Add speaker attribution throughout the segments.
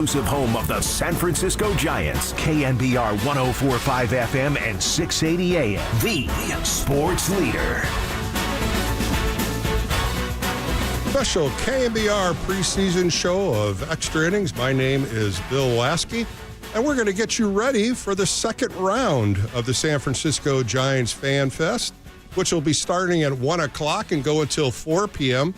Speaker 1: Exclusive home of the San Francisco Giants, KNBR 104.5 FM and 680 AM, the sports leader.
Speaker 2: Special KNBR preseason show of Extra Innings. My name is Bill Lasky, and we're going to get you ready for the second round of the San Francisco Giants FanFest, which will be starting at 1 o'clock and go until 4 p.m.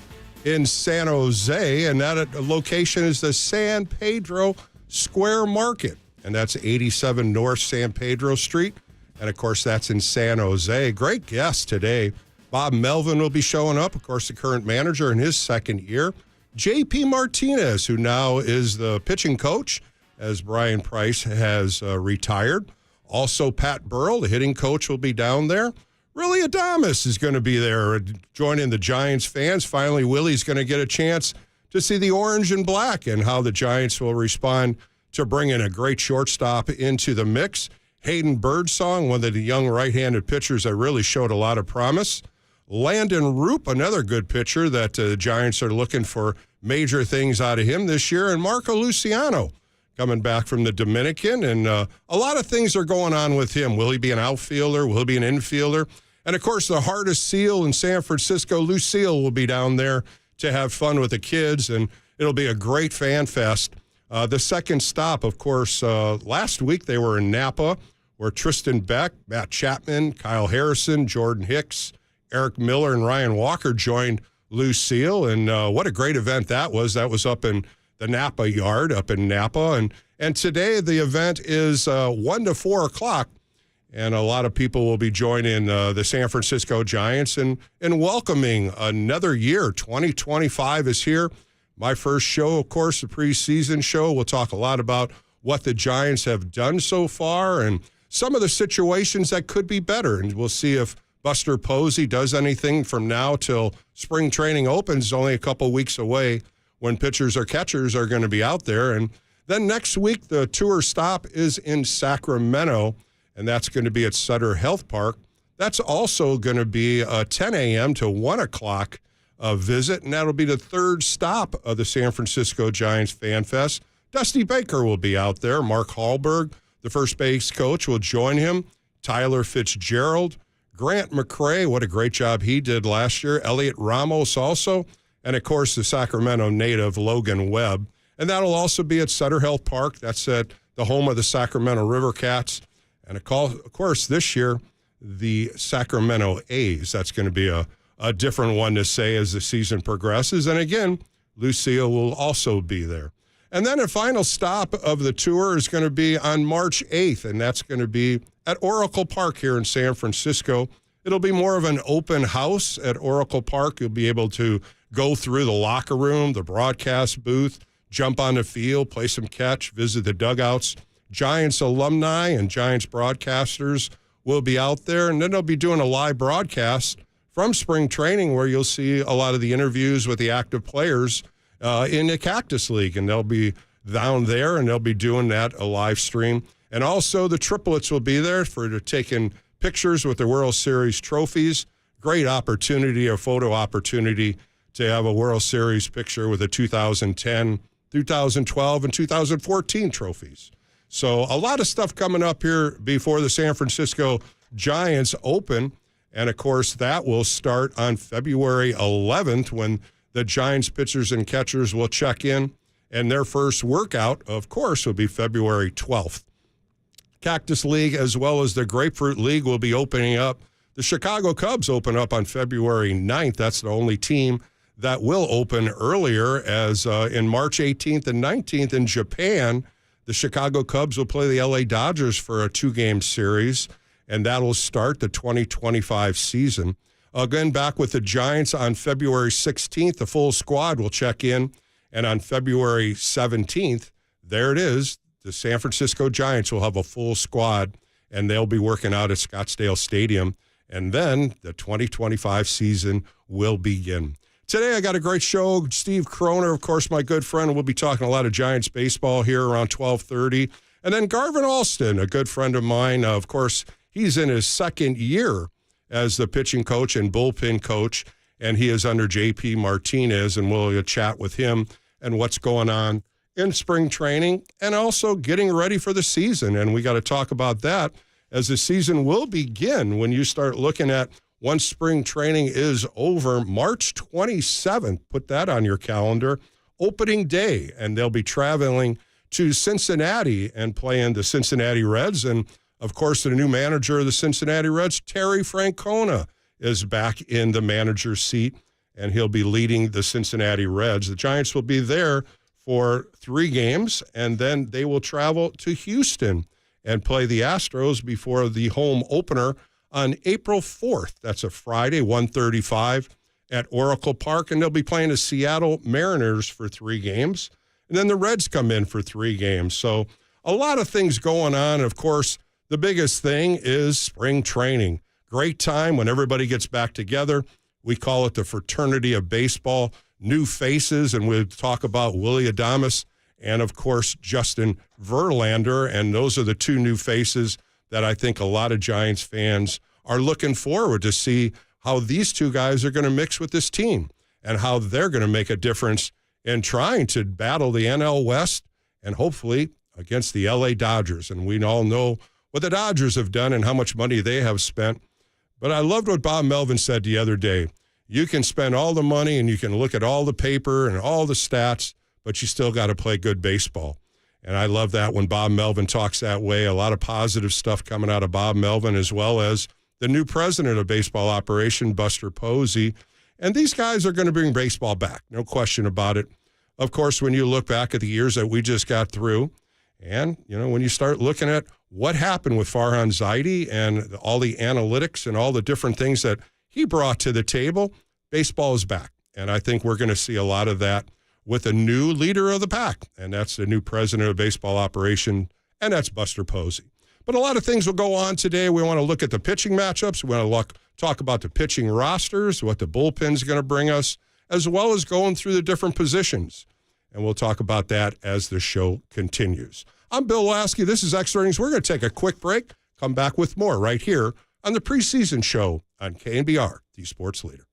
Speaker 2: in San Jose, and that location is the San Pedro Square Market, and that's 87 North San Pedro Street, and of course that's in San Jose. Great guest today. Bob Melvin will be showing up, of course the current manager in his second year. J.P. Martinez, who now is the pitching coach as Brian Price has retired. Also Pat Burrell, the hitting coach, will be down there. Willie Adames is going to be there joining the Giants fans. Finally, Willie's going to get a chance to see the orange and black and how the Giants will respond to bringing a great shortstop into the mix. Hayden Birdsong, one of the young right-handed pitchers that really showed a lot of promise. Landon Roop, another good pitcher that the Giants are looking for major things out of him this year. And Marco Luciano coming back from the Dominican. And a lot of things are going on with him. Will he be an outfielder? Will he be an infielder? And, of course, the hardest seal in San Francisco, Lucille, will be down there to have fun with the kids, and it'll be a great fan fest. The second stop, of course, last week they were in Napa, where Tristan Beck, Matt Chapman, Kyle Harrison, Jordan Hicks, Eric Miller, and Ryan Walker joined Lucille, and what a great event that was. That was up in the Napa Yard, up in Napa, and today the event is 1 to 4 o'clock. And a lot of people will be joining the San Francisco Giants and welcoming another year. 2025 is here. My first show, of course, the preseason show. We'll talk a lot about what the Giants have done so far and some of the situations that could be better. And we'll see if Buster Posey does anything from now till spring training opens, only a couple weeks away when pitchers or catchers are going to be out there. And then next week, the tour stop is in Sacramento, and that's going to be at Sutter Health Park. That's also going to be a 10 a.m. to 1 o'clock visit, and that'll be the third stop of the San Francisco Giants Fan Fest. Dusty Baker will be out there. Mark Hallberg, the first base coach, will join him. Tyler Fitzgerald, Grant McCray, what a great job he did last year. Elliot Ramos also, and, of course, the Sacramento native Logan Webb. And that'll also be at Sutter Health Park. That's at the home of the Sacramento River Cats. And, of course, this year, the Sacramento A's. That's going to be a different one to say as the season progresses. And, again, Lucille will also be there. And then a final stop of the tour is going to be on March 8th, and that's going to be at Oracle Park here in San Francisco. It'll be more of an open house at Oracle Park. You'll be able to go through the locker room, the broadcast booth, jump on the field, play some catch, visit the dugouts. Giants alumni and Giants broadcasters will be out there, and then they'll be doing a live broadcast from spring training where you'll see a lot of the interviews with the active players in the Cactus League, and they'll be down there, and they'll be doing that, a live stream. And also the triplets will be there for taking pictures with the World Series trophies. Great opportunity, a photo opportunity to have a World Series picture with the 2010, 2012, and 2014 trophies. So a lot of stuff coming up here before the San Francisco Giants open. And, of course, that will start on February 11th when the Giants pitchers and catchers will check in. And their first workout, of course, will be February 12th. Cactus League as well as the Grapefruit League will be opening up. The Chicago Cubs open up on February 9th. That's the only team that will open earlier, as in March 18th and 19th in Japan. The Chicago Cubs will play the L.A. Dodgers for a 2-game series, and that'll start the 2025 season. Again, back with the Giants on February 16th, the full squad will check in, and on February 17th, there it is, the San Francisco Giants will have a full squad, and they'll be working out at Scottsdale Stadium, and then the 2025 season will begin. Today, I got a great show. Steve Croner, of course, my good friend. We'll be talking a lot of Giants baseball here around 12:30. And then Garvin Alston, a good friend of mine. Of course, he's in his second year as the pitching coach and bullpen coach, and he is under J.P. Martinez, and we'll chat with him and what's going on in spring training and also getting ready for the season. And we got to talk about that as the season will begin when you start looking at once spring training is over, March 27th. Put that on your calendar. Opening day, and they'll be traveling to Cincinnati and playing the Cincinnati Reds. And, of course, the new manager of the Cincinnati Reds, Terry Francona, is back in the manager's seat, and he'll be leading the Cincinnati Reds. The Giants will be there for 3 games, and then they will travel to Houston and play the Astros before the home opener on April 4th. That's a Friday, 1:35 at Oracle Park, and they'll be playing the Seattle Mariners for 3 games. And then the Reds come in for 3 games. So a lot of things going on. Of course, the biggest thing is spring training. Great time when everybody gets back together. We call it the fraternity of baseball. New faces, and we'll talk about Willie Adames and, of course, Justin Verlander. And those are the 2 new faces that I think a lot of Giants fans are looking forward to see how these 2 guys are going to mix with this team and how they're going to make a difference in trying to battle the NL West and hopefully against the LA Dodgers. And we all know what the Dodgers have done and how much money they have spent. But I loved what Bob Melvin said the other day. You can spend all the money and you can look at all the paper and all the stats, but you still got to play good baseball. And I love that when Bob Melvin talks that way. A lot of positive stuff coming out of Bob Melvin, as well as the new president of baseball operation, Buster Posey. And these guys are going to bring baseball back, no question about it. Of course, when you look back at the years that we just got through, and, when you start looking at what happened with Farhan Zaidi and all the analytics and all the different things that he brought to the table, baseball is back. And I think we're going to see a lot of that with a new leader of the pack, and that's the new president of baseball operation, and that's Buster Posey. But a lot of things will go on today. We want to look at the pitching matchups. We want to talk about the pitching rosters, what the bullpen's going to bring us, as well as going through the different positions. And we'll talk about that as the show continues. I'm Bill Lasky. This is Extra Innings. We're going to take a quick break, come back with more right here on the preseason show on KNBR, the sports leader.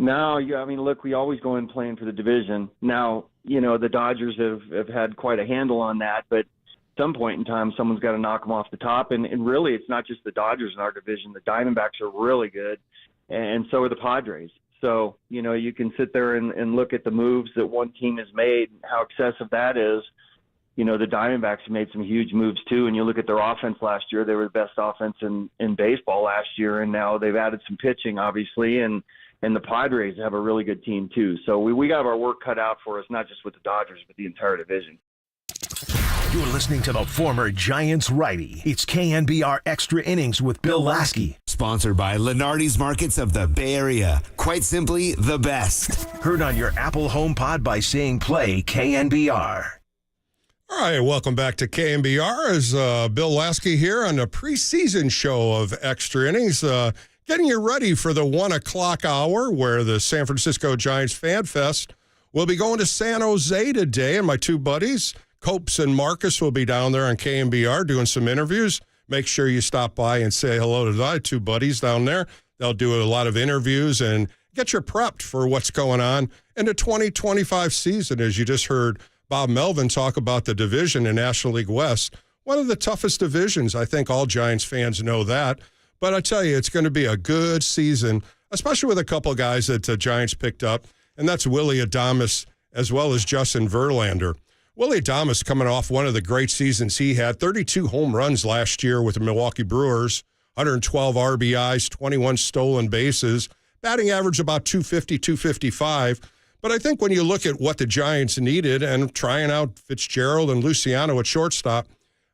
Speaker 3: No, I mean, look, we always go in playing for the division. Now, the Dodgers have had quite a handle on that, but at some point in time, someone's got to knock them off the top. And really, it's not just the Dodgers in our division. The Diamondbacks are really good, and so are the Padres. So, you can sit there and look at the moves that one team has made, how excessive that is. The Diamondbacks made some huge moves too, and you look at their offense last year, they were the best offense in baseball last year, and now they've added some pitching, obviously, and the Padres have a really good team too. So we got our work cut out for us, not just with the Dodgers, but the entire division.
Speaker 1: You're listening to the former Giants righty. It's KNBR Extra Innings with Bill Lasky.
Speaker 4: Sponsored by Lenardi's Markets of the Bay Area. Quite simply, the best.
Speaker 1: Heard on your Apple HomePod by saying play KNBR.
Speaker 2: All right, welcome back to KNBR. As Bill Lasky here on the preseason show of Extra Innings. Getting you ready for the 1 o'clock hour where the San Francisco Giants FanFest will be going to San Jose today. And my two buddies, Copes and Marcus, will be down there on KNBR doing some interviews. Make sure you stop by and say hello to my two buddies down there. They'll do a lot of interviews and get you prepped for what's going on in the 2025 season. As you just heard Bob Melvin talk about the division in National League West, one of the toughest divisions. I think all Giants fans know that. But I tell you, it's going to be a good season, especially with a couple of guys that the Giants picked up, and that's Willy Adames as well as Justin Verlander. Willy Adames coming off one of the great seasons he had, 32 home runs last year with the Milwaukee Brewers, 112 RBIs, 21 stolen bases, batting average about 250, 255. But I think when you look at what the Giants needed and trying out Fitzgerald and Luciano at shortstop,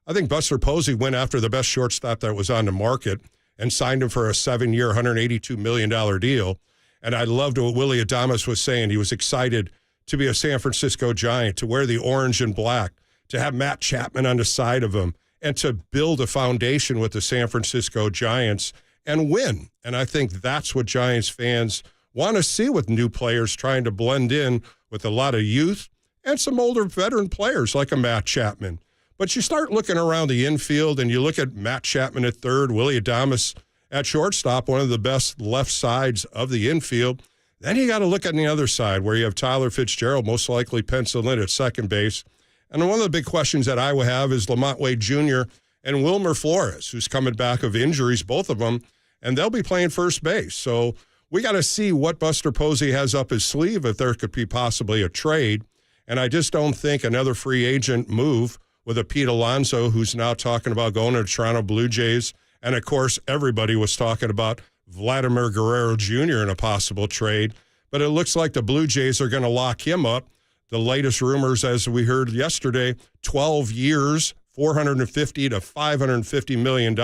Speaker 2: I think Buster Posey went after the best shortstop that was on the market and signed him for a 7-year, $182 million deal. And I loved what Willy Adames was saying. He was excited to be a San Francisco Giant, to wear the orange and black, to have Matt Chapman on the side of him, and to build a foundation with the San Francisco Giants and win. And I think that's what Giants fans want to see with new players trying to blend in with a lot of youth and some older veteran players like a Matt Chapman. But you start looking around the infield and you look at Matt Chapman at third, Willy Adames at shortstop, one of the best left sides of the infield. Then you got to look at the other side where you have Tyler Fitzgerald most likely penciled in at second base. And one of the big questions that I would have is Lamont Wade Jr. and Wilmer Flores, who's coming back of injuries, both of them, and they'll be playing first base. So we got to see what Buster Posey has up his sleeve, if there could be possibly a trade. And I just don't think another free agent move with a Pete Alonso, who's now talking about going to the Toronto Blue Jays. And, of course, everybody was talking about Vladimir Guerrero Jr. in a possible trade. But it looks like the Blue Jays are going to lock him up. The latest rumors, as we heard yesterday, 12 years, $450 to $550 million.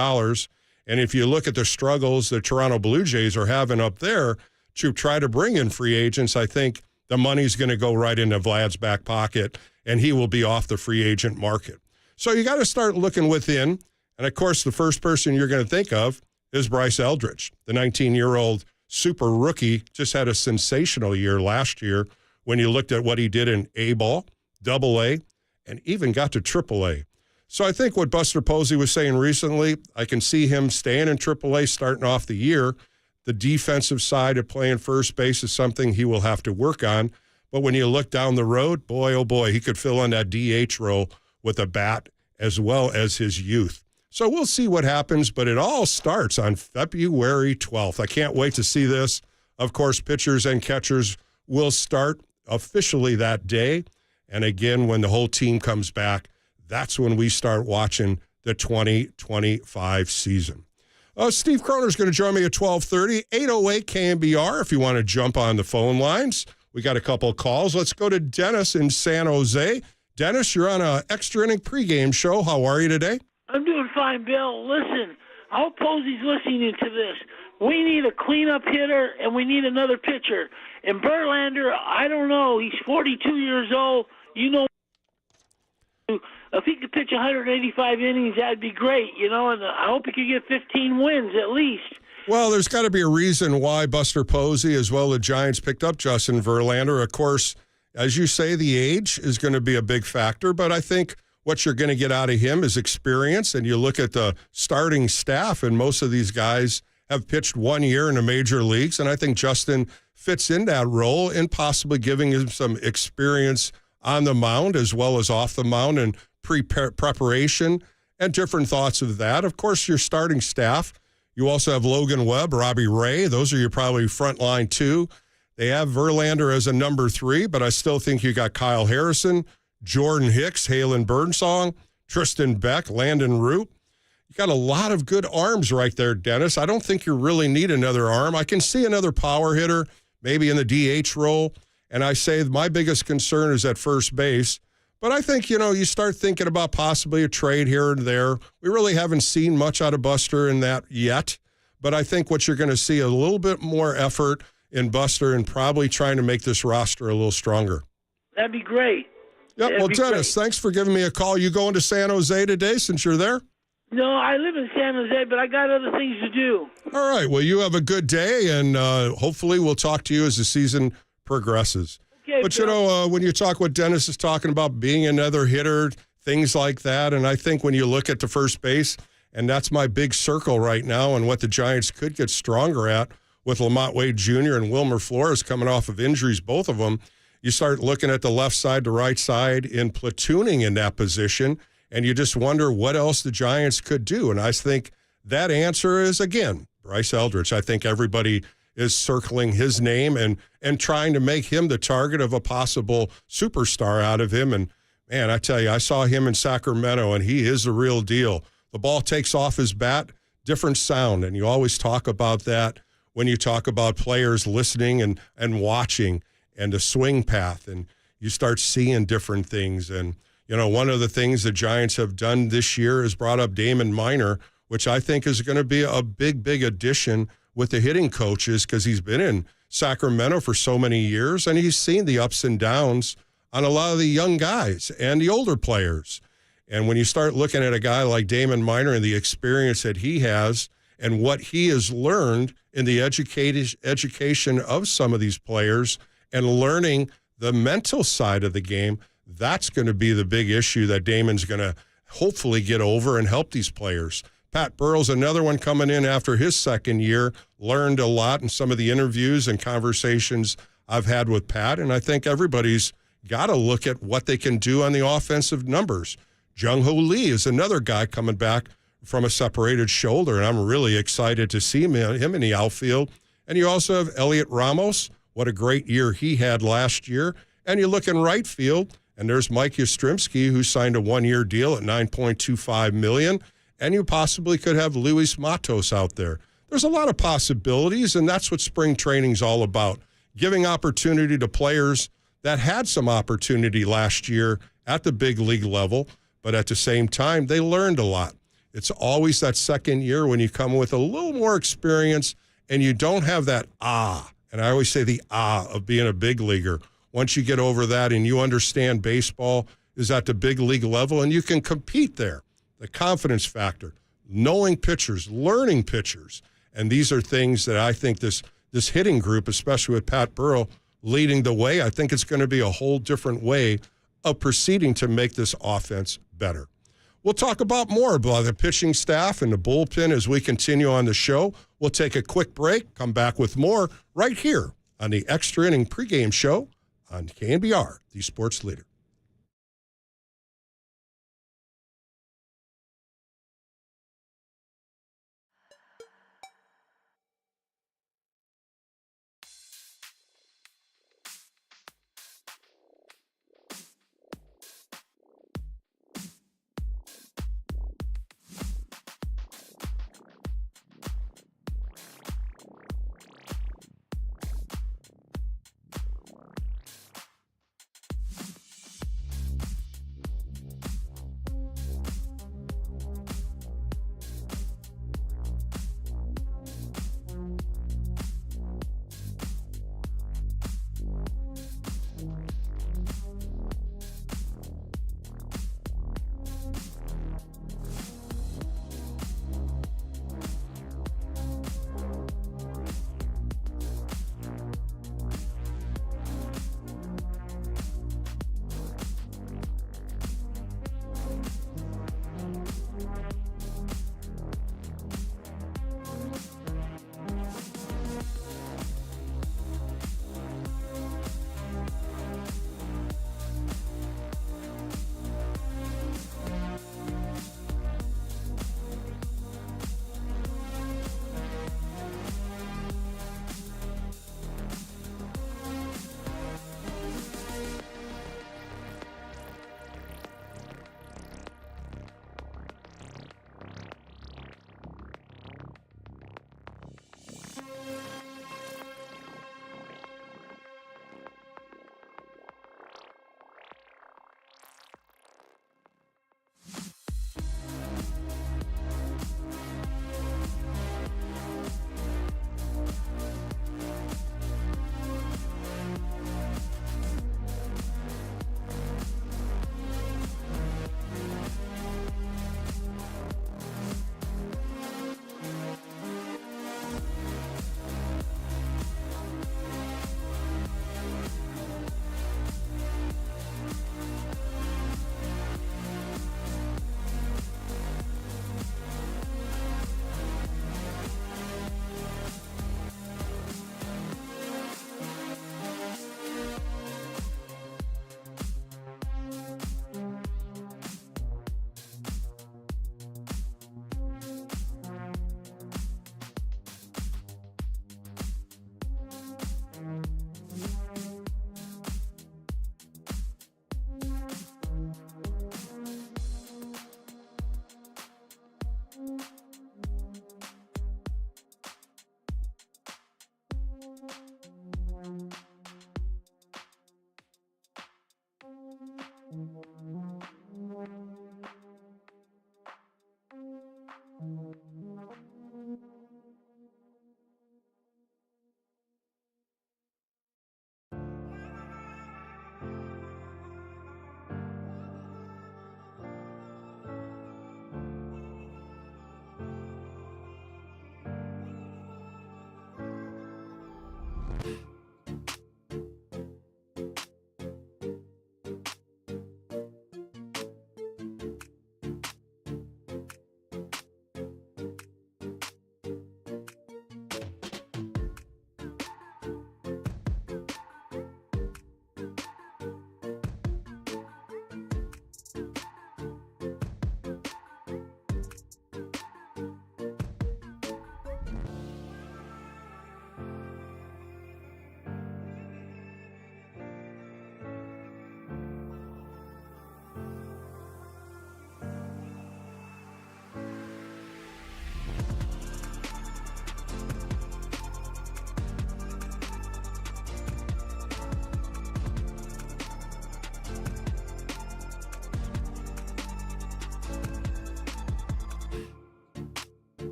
Speaker 2: And if you look at the struggles the Toronto Blue Jays are having up there to try to bring in free agents, I think the money's going to go right into Vlad's back pocket, and he will be off the free agent market. So you got to start looking within. And, of course, the first person you're going to think of is Bryce Eldridge. The 19-year-old super rookie just had a sensational year last year when you looked at what he did in A-ball, AA, and even got to AAA. So I think what Buster Posey was saying recently, I can see him staying in AAA starting off the year. The defensive side of playing first base is something he will have to work on. But when you look down the road, boy, oh boy, he could fill in that DH role with a bat as well as his youth. So we'll see what happens, but it all starts on February 12th. I can't wait to see this. Of course, pitchers and catchers will start officially that day. And again, when the whole team comes back, that's when we start watching the 2025 season. Steve Croner is going to join me at 12:30, 808 KNBR if you want to jump on the phone lines. We got a couple of calls. Let's go to Dennis in San Jose. Dennis, you're on an extra inning pregame show. How are you today?
Speaker 5: I'm doing fine, Bill. Listen, I hope Posey's listening to this. We need a cleanup hitter, and we need another pitcher. And Verlander, I don't know. He's 42 years old. You know, if he could pitch 185 innings, that'd be great, and I hope he could get 15 wins at least.
Speaker 2: Well, there's got to be a reason why Buster Posey, as well as the Giants, picked up Justin Verlander. Of course, as you say, the age is going to be a big factor, but I think what you're going to get out of him is experience, and you look at the starting staff, and most of these guys have pitched 1 year in the major leagues, and I think Justin fits in that role and possibly giving him some experience on the mound as well as off the mound and preparation and different thoughts of that. Of course, your starting staff, you also have Logan Webb, Robbie Ray. Those are your probably front line two. They have Verlander as a number 3, but I still think you got Kyle Harrison, Jordan Hicks, Halen Burnsong, Tristan Beck, Landon Root. You got a lot of good arms right there, Dennis. I don't think you really need another arm. I can see another power hitter, maybe in the DH role. And I say my biggest concern is at first base. But I think, you start thinking about possibly a trade here and there. We really haven't seen much out of Buster in that yet. But I think what you're going to see a little bit more effort in Buster and probably trying to make this roster a little stronger.
Speaker 5: That'd be great.
Speaker 2: Yep. Well, Dennis, thanks for giving me a call. You going to San Jose today since you're there?
Speaker 5: No, I live in San Jose, but I got other things to do.
Speaker 2: All right. Well, you have a good day, and hopefully we'll talk to you as the season progresses.
Speaker 5: Okay,
Speaker 2: but,
Speaker 5: Bill.
Speaker 2: when you talk what Dennis is talking about, being another hitter, things like that, and I think when you look at the first base, and that's my big circle right now and what the Giants could get stronger at with Lamont Wade Jr. and Wilmer Flores coming off of injuries, both of them, you start looking at the left side to right side in platooning in that position, and you just wonder what else the Giants could do. And I think that answer is, again, Bryce Eldridge. I think everybody is circling his name and trying to make him the target of a possible superstar out of him. And, man, I tell you, I saw him in Sacramento, and he is the real deal. The ball takes off his bat, different sound, and you always talk about that when you talk about players listening and watching and the swing path, and you start seeing different things. And, one of the things the Giants have done this year is brought up Damon Minor, which I think is going to be a big, big addition with the hitting coaches because he's been in Sacramento for so many years, and he's seen the ups and downs on a lot of the young guys and the older players. And when you start looking at a guy like Damon Minor and the experience that he has and what he has learned in the education of some of these players and learning the mental side of the game, that's going to be the big issue that Damon's going to hopefully get over and help these players. Pat Burrell's another one coming in after his second year, learned a lot in some of the interviews and conversations I've had with Pat, and I think everybody's got to look at what they can do on the offensive numbers. Jung-Ho Lee is another guy coming back from a separated shoulder, and I'm really excited to see him in the outfield. And you also have Elliot Ramos. What a great year he had last year. And you look in right field, and there's Mike Yastrzemski, who signed a one-year deal at $9.25 million. And you possibly could have Luis Matos out there. There's a lot of possibilities, and that's what spring training's all about, giving opportunity to players that had some opportunity last year at the big league level, but at the same time, they learned a lot. It's always that second year when you come with a little more experience and you don't have that and I always say the of being a big leaguer. Once you get over that and you understand baseball is at the big league level and you can compete there. The confidence factor, knowing pitchers, learning pitchers. And these are things that I think this hitting group, especially with Pat Burrell leading the way, I think it's going to be a whole different way of proceeding to make this offense better. We'll talk about more about the pitching staff and the bullpen as we continue on the show. We'll take a quick break, come back with more right here on the Extra Inning pregame show on KNBR, the sports leader.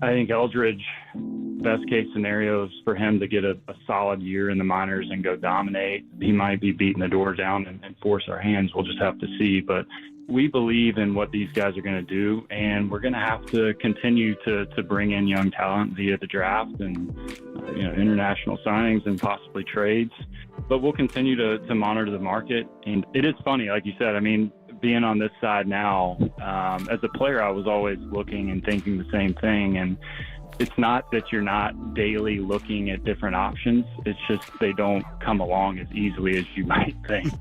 Speaker 6: I think Eldridge, best case scenario is for him to get a solid year in the minors and go dominate. He might be beating the door down and force our hands. We'll just have to see. But we believe in what these guys are going to do, and we're going to have to continue to bring in young talent via the draft and international signings and possibly trades. But we'll continue to monitor the market. And it is funny, like you said, I mean, being on this side now, as a player, I was always looking and thinking the same thing. And it's not that you're not daily looking at different options. It's just they don't come along as easily as you might think.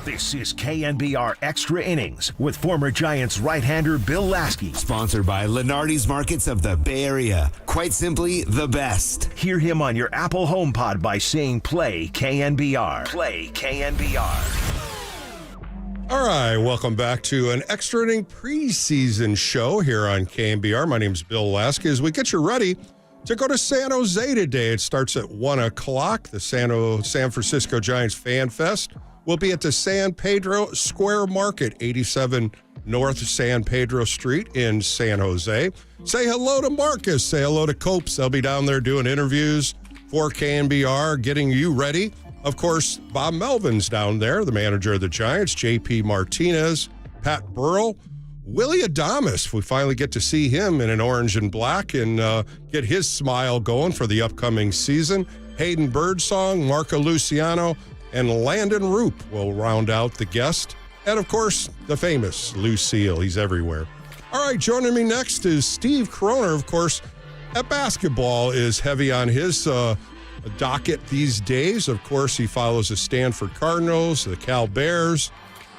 Speaker 1: This is KNBR Extra Innings with former Giants right-hander Bill Lasky.
Speaker 4: Sponsored by Lenardi's Markets of the Bay Area. Quite simply, the best.
Speaker 1: Hear him on your Apple HomePod by saying play KNBR. Play KNBR.
Speaker 2: All right, welcome back to an extra inning preseason show here on KNBR. My name's Bill Lasky. As we get you ready to go to San Jose today, it starts at 1 o'clock. The San Francisco Giants FanFest will be at the San Pedro Square Market, 87 North San Pedro Street in San Jose. Say hello to Marcus. Say hello to Copes. They'll be down there doing interviews for KNBR, getting you ready. Of course, Bob Melvin's down there, the manager of the Giants, JP Martinez, Pat Burrell, Willie Adames. We finally get to see him in an orange and black and get his smile going for the upcoming season. Hayden Birdsong, Marco Luciano, and Landon Roop will round out the guest. And, of course, the famous Lucille. He's everywhere. All right, joining me next is Steve Croner. Of course, at basketball is heavy on his docket these days. Of course, he follows the Stanford Cardinals, the Cal Bears,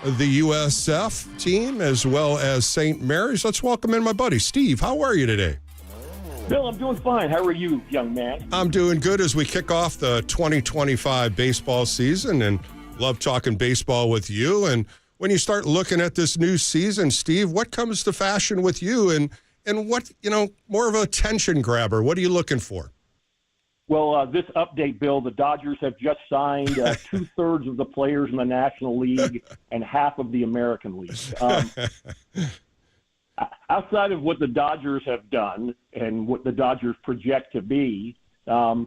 Speaker 2: the USF team, as well as St. Mary's. Let's welcome in my buddy. Steve, how are you today?
Speaker 7: Bill, I'm doing fine. How are you, young man?
Speaker 2: I'm doing good as we kick off the 2025 baseball season, and love talking baseball with you. And when you start looking at this new season, Steve, what comes to fashion with you, and what, more of a attention grabber? What are you looking for?
Speaker 7: Well, this update, Bill, the Dodgers have just signed 2/3 of the players in the National League and half of the American League. Outside of what the Dodgers have done and what the Dodgers project to be, I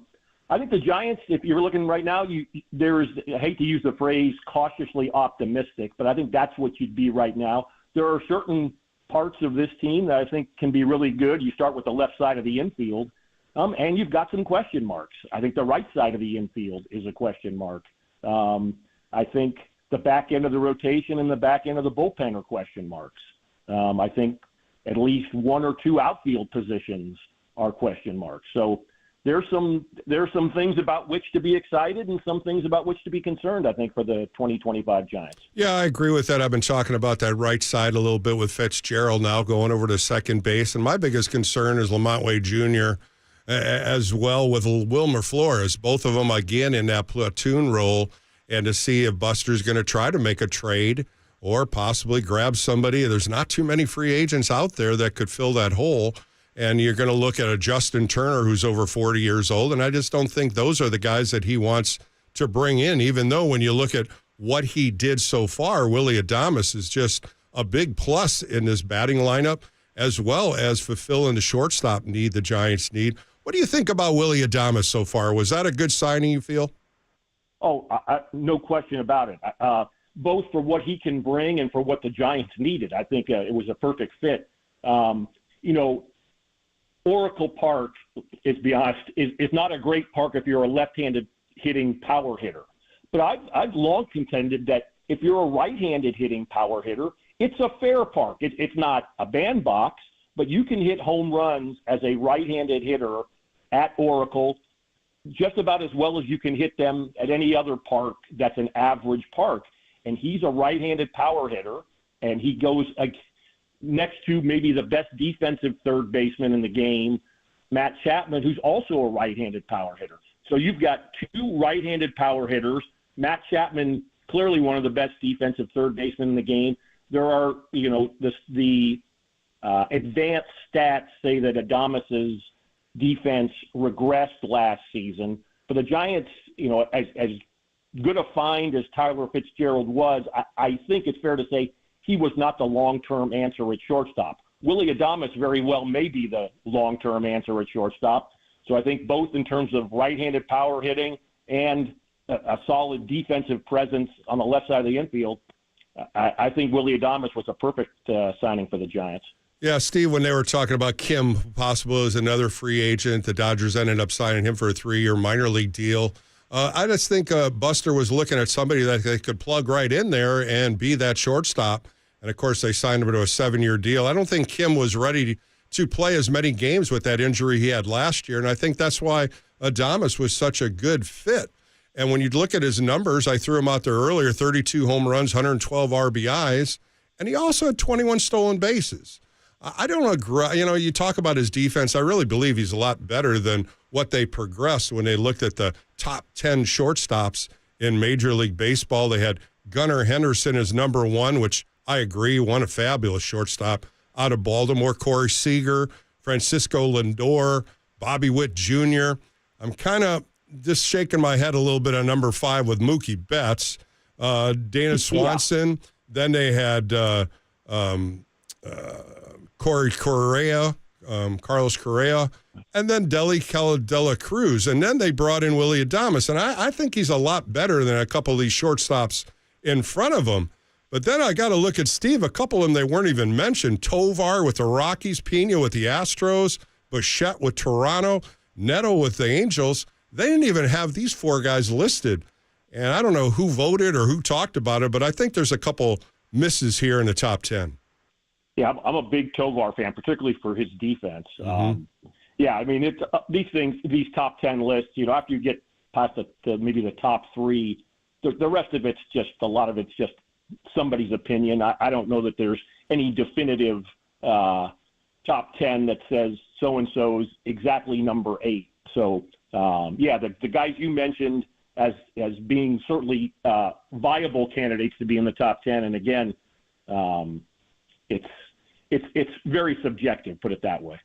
Speaker 7: think the Giants, if you're looking right now, I hate to use the phrase cautiously optimistic, but I think that's what you'd be right now. There are certain parts of this team that I think can be really good. You start with the left side of the infield. And you've got some question marks. I think the right side of the infield is a question mark. I think the back end of the rotation and the back end of the bullpen are question marks. I think at least one or two outfield positions are question marks. So there's some things about which to be excited and some things about which to be concerned, I think, for the 2025 Giants.
Speaker 2: Yeah, I agree with that. I've been talking about that right side a little bit with Fitzgerald now going over to second base. And my biggest concern is Lamont Wade Jr., as well with Wilmer Flores, both of them again in that platoon role, and to see if Buster's going to try to make a trade or possibly grab somebody. There's not too many free agents out there that could fill that hole, and you're going to look at a Justin Turner who's over 40 years old, and I just don't think those are the guys that he wants to bring in, even though when you look at what he did so far, Willie Adames is just a big plus in this batting lineup, as well as fulfilling the shortstop need the Giants need. What do you think about Willie Adames so far? Was that a good signing, you feel?
Speaker 7: Oh, no question about it. Both for what he can bring and for what the Giants needed. I think it was a perfect fit. Oracle Park, to be honest, is not a great park if you're a left-handed hitting power hitter. But I've long contended that if you're a right-handed hitting power hitter, it's a fair park. It's not a bandbox, but you can hit home runs as a right-handed hitter at Oracle just about as well as you can hit them at any other park that's an average park. And he's a right-handed power hitter, and he goes next to maybe the best defensive third baseman in the game, Matt Chapman, who's also a right-handed power hitter. So you've got two right-handed power hitters. Matt Chapman, clearly one of the best defensive third basemen in the game. There are, the advanced stats say that Adames's defense regressed last season. For the Giants, as good a find as Tyler Fitzgerald was, I think it's fair to say he was not the long-term answer at shortstop. Willie Adames very well may be the long-term answer at shortstop. So I think both in terms of right-handed power hitting and a solid defensive presence on the left side of the infield, I think Willie Adames was a perfect signing for the Giants.
Speaker 2: Yeah, Steve, when they were talking about Kim possible as another free agent, the Dodgers ended up signing him for a 3-year minor league deal. I just think Buster was looking at somebody that they could plug right in there and be that shortstop. And, of course, they signed him to a 7-year deal. I don't think Kim was ready to play as many games with that injury he had last year, and I think that's why Adames was such a good fit. And when you look at his numbers, I threw him out there earlier, 32 home runs, 112 RBIs, and he also had 21 stolen bases. I don't agree. You know, you talk about his defense. I really believe he's a lot better than what they progressed when they looked at the top 10 shortstops in Major League Baseball. They had Gunnar Henderson as number 1, which I agree, won a fabulous shortstop out of Baltimore. Corey Seager, Francisco Lindor, Bobby Witt Jr. I'm kind of just shaking my head a little bit on number 5 with Mookie Betts, Dana Swanson. Yeah. Then they had Corey Correa, Carlos Correa, and then Deli Dela Cruz. And then they brought in Willie Adames. And I think he's a lot better than a couple of these shortstops in front of him. But then I got to look at Steve. A couple of them they weren't even mentioned. Tovar with the Rockies, Pena with the Astros, Bichette with Toronto, Neto with the Angels. They didn't even have these 4 guys listed. And I don't know who voted or who talked about it, but I think there's a couple misses here in the top 10.
Speaker 7: Yeah, I'm a big Tovar fan, particularly for his defense. Yeah, I mean, it's these top 10 lists, you know, after you get past maybe the top 3, the rest of it's just, a lot of it's just somebody's opinion. I don't know that there's any definitive top 10 that says so-and-so's exactly number 8. So, yeah, the guys you mentioned as being certainly viable candidates to be in the top 10. And again, it's very subjective, put it that way.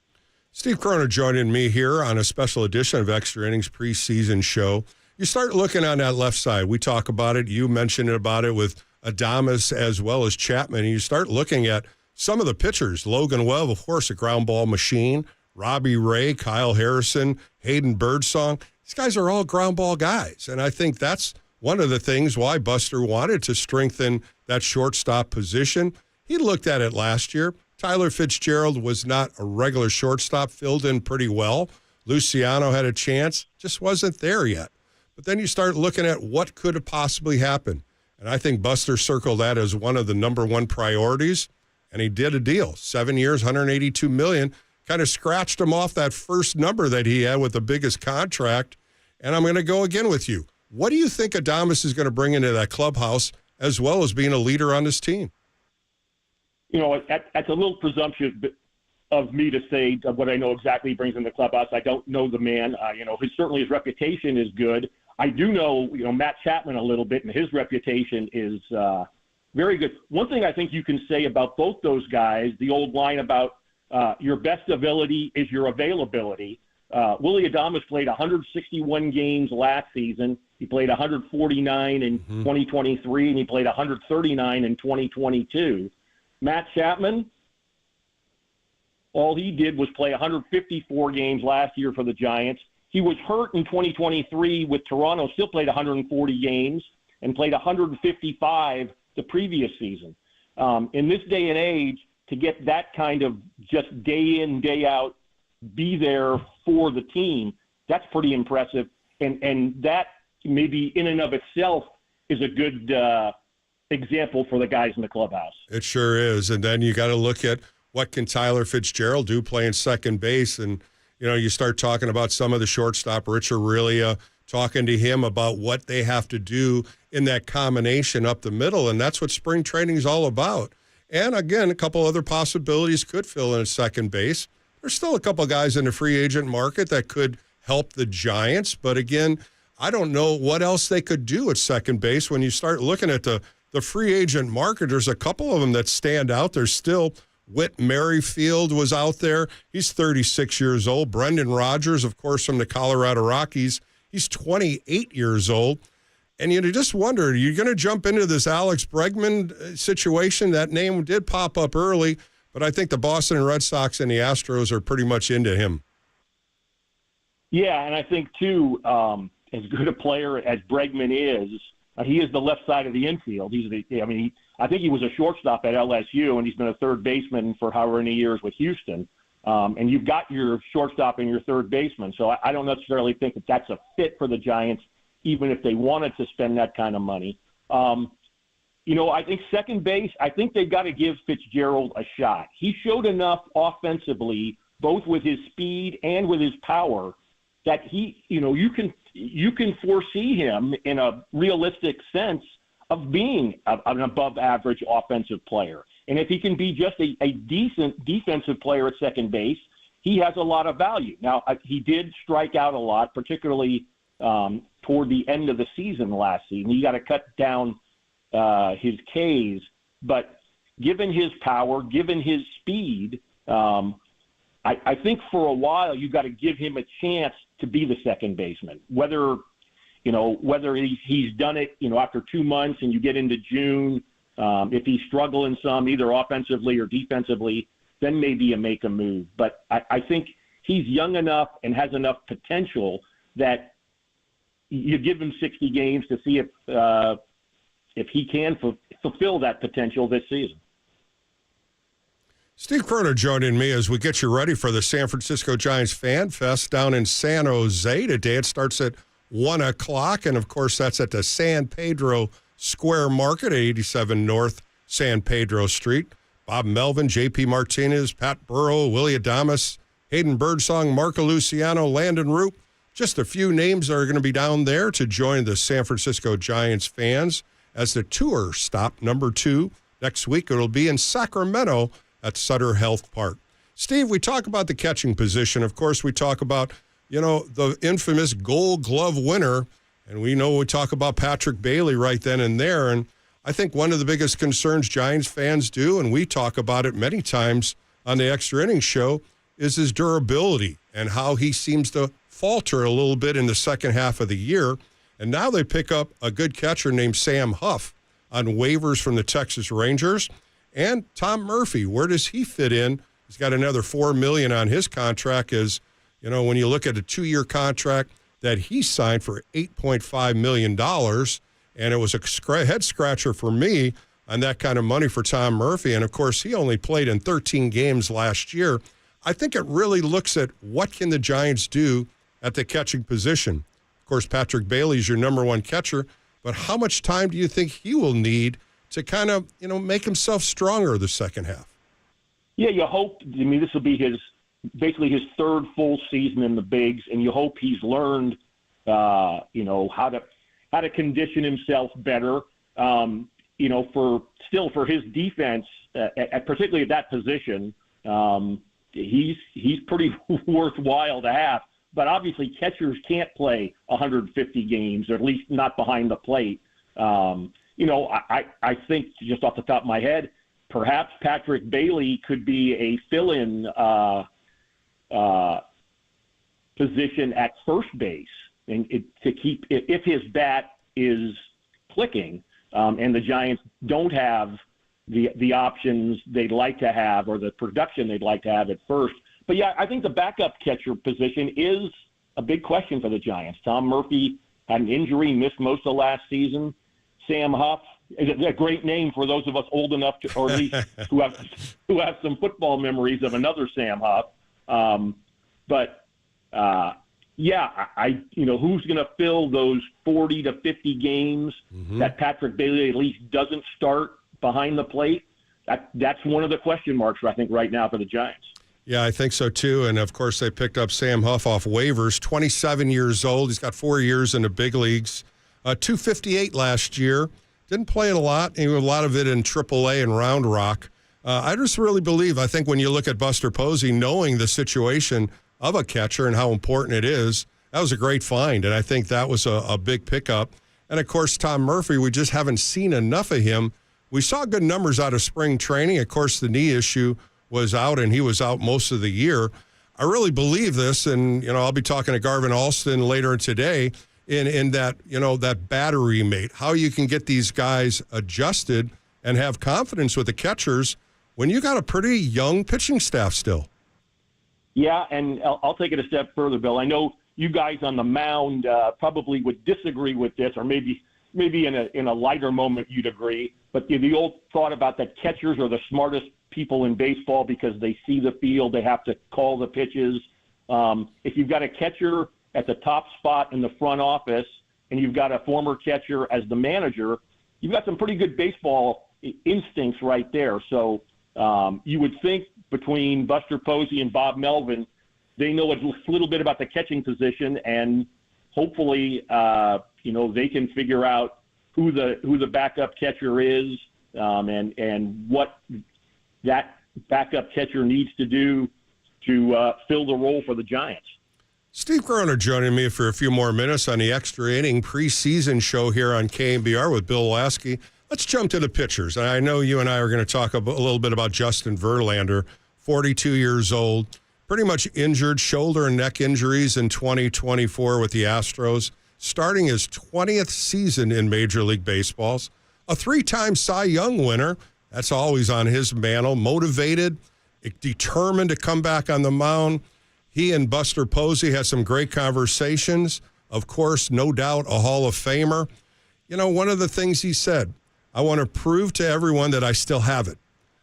Speaker 2: Steve Croner joining me here on a special edition of Extra Innings preseason show. You start looking on that left side. We talk about it. You mentioned about it with Adames as well as Chapman. And you start looking at some of the pitchers. Logan Webb, of course, a ground ball machine. Robbie Ray, Kyle Harrison, Hayden Birdsong. These guys are all ground ball guys. And I think that's one of the things why Buster wanted to strengthen that shortstop position. He looked at it last year. Tyler Fitzgerald was not a regular shortstop, filled in pretty well. Luciano had a chance, just wasn't there yet. But then you start looking at what could have possibly happened. And I think Buster circled that as one of the number 1 priorities. And he did a deal, 7 years, $182 million. Kind of scratched him off that first number that he had with the biggest contract. And I'm going to go again with you. What do you think Adames is going to bring into that clubhouse as well as being a leader on this team?
Speaker 7: You know, that's a little presumptuous of me to say what I know exactly he brings in the clubhouse. I don't know the man. You know, certainly his reputation is good. I do know, you know, Matt Chapman a little bit, and his reputation is very good. One thing I think you can say about both those guys, the old line about your best ability is your availability. Willie Adames played 161 games last season. He played 149 in 2023, and he played 139 in 2022. Matt Chapman, all he did was play 154 games last year for the Giants. He was hurt in 2023 with Toronto, still played 140 games, and played 155 the previous season. In this day and age, to get that kind of just day in, day out, be there for the team, that's pretty impressive. And that maybe in and of itself is a good example for the guys in the clubhouse.
Speaker 2: It sure is. And then you got to look at what can Tyler Fitzgerald do playing second base. And, you know, you start talking about some of the shortstop, Rich Aurelia, talking to him about what they have to do in that combination up the middle. And that's what spring training is all about. And, again, a couple other possibilities could fill in at second base. There's still a couple guys in the free agent market that could help the Giants. But, again, I don't know what else they could do at second base. When you start looking at the free agent market, there's a couple of them that stand out. There's still Whit Merrifield was out there. He's 36 years old. Brendan Rodgers, of course, from the Colorado Rockies. He's 28 years old. And you just wonder, you're going to jump into this Alex Bregman situation. That name did pop up early, but but I think the Boston Red Sox and the Astros are pretty much into him.
Speaker 7: Yeah, and I think, too, as good a player as Bregman is, he is the left side of the infield. I think he was a shortstop at LSU, and he's been a third baseman for however many years with Houston. And you've got your shortstop and your third baseman. So I don't necessarily think that that's a fit for the Giants, even if they wanted to spend that kind of money. I think second base, I think they've got to give Fitzgerald a shot. He showed enough offensively, both with his speed and with his power, that you can foresee him in a realistic sense of being an above-average offensive player. And if he can be just a decent defensive player at second base, he has a lot of value. Now, he did strike out a lot, particularly toward the end of the season last season. He got to cut down his Ks, but given his power, given his speed, I think for a while you've got to give him a chance to be the second baseman. Whether he's done it, after 2 months and you get into June, if he's struggling some, either offensively or defensively, then maybe you make a move. But I think he's young enough and has enough potential that you give him 60 games to see if he can fulfill that potential this season.
Speaker 2: Steve Croner joining me as we get you ready for the San Francisco Giants FanFest down in San Jose today. It starts at 1 o'clock, and, of course, that's at the San Pedro Square Market at 87 North San Pedro Street. Bob Melvin, J.P. Martinez, Pat Burrow, Willie Adames, Hayden Birdsong, Marco Luciano, Landon Root. Just a few names that are going to be down there to join the San Francisco Giants fans as the tour stop number 2. Next week it'll be in Sacramento at Sutter Health Park. Steve, we talk about the catching position. Of course, we talk about, the infamous Gold Glove winner, and we talk about Patrick Bailey right then and there. And I think one of the biggest concerns Giants fans do, and we talk about it many times on the Extra Innings show, is his durability and how he seems to falter a little bit in the second half of the year. And now they pick up a good catcher named Sam Huff on waivers from the Texas Rangers. And Tom Murphy, where does he fit in? He's got another $4 million on his contract. As when you look at a 2-year contract that he signed for $8.5 million, and it was a head scratcher for me on that kind of money for Tom Murphy. And of course, he only played in 13 games last year. I think it really looks at what can the Giants do at the catching position. Of course, Patrick Bailey is your number one catcher, but how much time do you think he will need to kind of, make himself stronger the second half?
Speaker 7: Yeah, you hope. This will be basically his third full season in the bigs, and you hope he's learned, how to condition himself better. For his defense, particularly at that position, he's pretty worthwhile to have. But obviously, catchers can't play 150 games, or at least not behind the plate. I think, just off the top of my head, perhaps Patrick Bailey could be a fill-in position at first base, and to keep if his bat is clicking, and the Giants don't have the options they'd like to have or the production they'd like to have at first. But yeah, I think the backup catcher position is a big question for the Giants. Tom Murphy had an injury, missed most of last season. Sam Huff is a great name for those of us old enough to, or at least who have some football memories of another Sam Huff. Who's going to fill those 40 to 50 games that Patrick Bailey at least doesn't start behind the plate? That's one of the question marks, I think, right now for the Giants.
Speaker 2: Yeah, I think so too. And of course, they picked up Sam Huff off waivers, 27 years old. He's got 4 years in the big leagues. 258 last year. Didn't play it a lot. A lot of it in AAA and Round Rock. I just really believe, I think when you look at Buster Posey, knowing the situation of a catcher and how important it is, that was a great find. And I think that was a big pickup. And of course, Tom Murphy, we just haven't seen enough of him. We saw good numbers out of spring training. Of course, the knee issue was out, and he was out most of the year. I really believe this, and, I'll be talking to Garvin Alston later today in that, that battery mate, how you can get these guys adjusted and have confidence with the catchers when you got a pretty young pitching staff still.
Speaker 7: Yeah, and I'll take it a step further, Bill. I know you guys on the mound probably would disagree with this, or maybe in a lighter moment you'd agree. But the old thought about that catchers are the smartest people in baseball because they see the field, they have to call the pitches. If you've got a catcher at the top spot in the front office and you've got a former catcher as the manager, you've got some pretty good baseball instincts right there. So you would think between Buster Posey and Bob Melvin, they know a little bit about the catching position, and hopefully, they can figure out who the backup catcher is, and what that backup catcher needs to do to fill the role for the Giants.
Speaker 2: Steve Croner joining me for a few more minutes on the Extra Inning preseason show here on KNBR with Bill Lasky. Let's jump to the pitchers. And I know you and I are going to talk a little bit about Justin Verlander, 42 years old, pretty much injured, shoulder and neck injuries in 2024 with the Astros, starting his 20th season in Major League Baseball. A 3-time Cy Young winner. That's always on his mantle. Motivated, determined to come back on the mound. He and Buster Posey had some great conversations. Of course, no doubt a Hall of Famer. You know, one of the things he said, I want to prove to everyone that I still have it.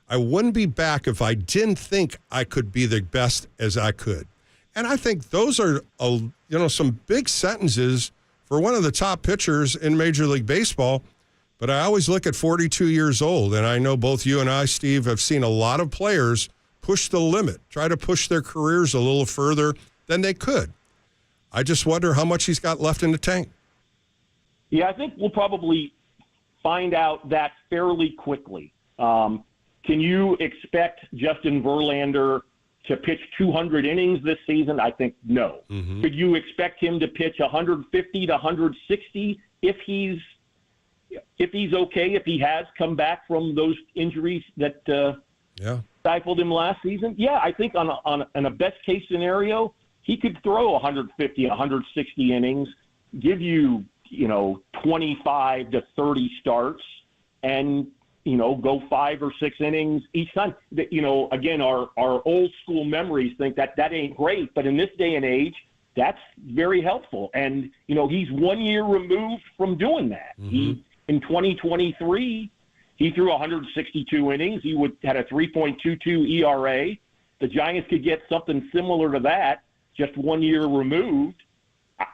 Speaker 2: I wouldn't be back if I didn't think I could be the best as I could. And I think those are, some big sentences for one of the top pitchers in Major League Baseball. But I always look at 42 years old, and I know both you and I, Steve, have seen a lot of players push the limit, try to push their careers a little further than they could. I just wonder how much he's got left in the tank.
Speaker 7: Yeah, I think we'll probably find out that fairly quickly. Can you expect Justin Verlander to pitch 200 innings this season? I think no. Mm-hmm. Could you expect him to pitch 150 to 160 if he's okay, if he has come back from those injuries that stifled him last season? Yeah, I think on a best case scenario, he could throw 150, 160 innings, give you 25 to 30 starts, and go 5 or 6 innings each time. Again, our old school memories think that ain't great, but in this day and age, that's very helpful. And he's 1 year removed from doing that. Mm-hmm. In 2023, he threw 162 innings. He had a 3.22 ERA. The Giants could get something similar to that, just 1 year removed.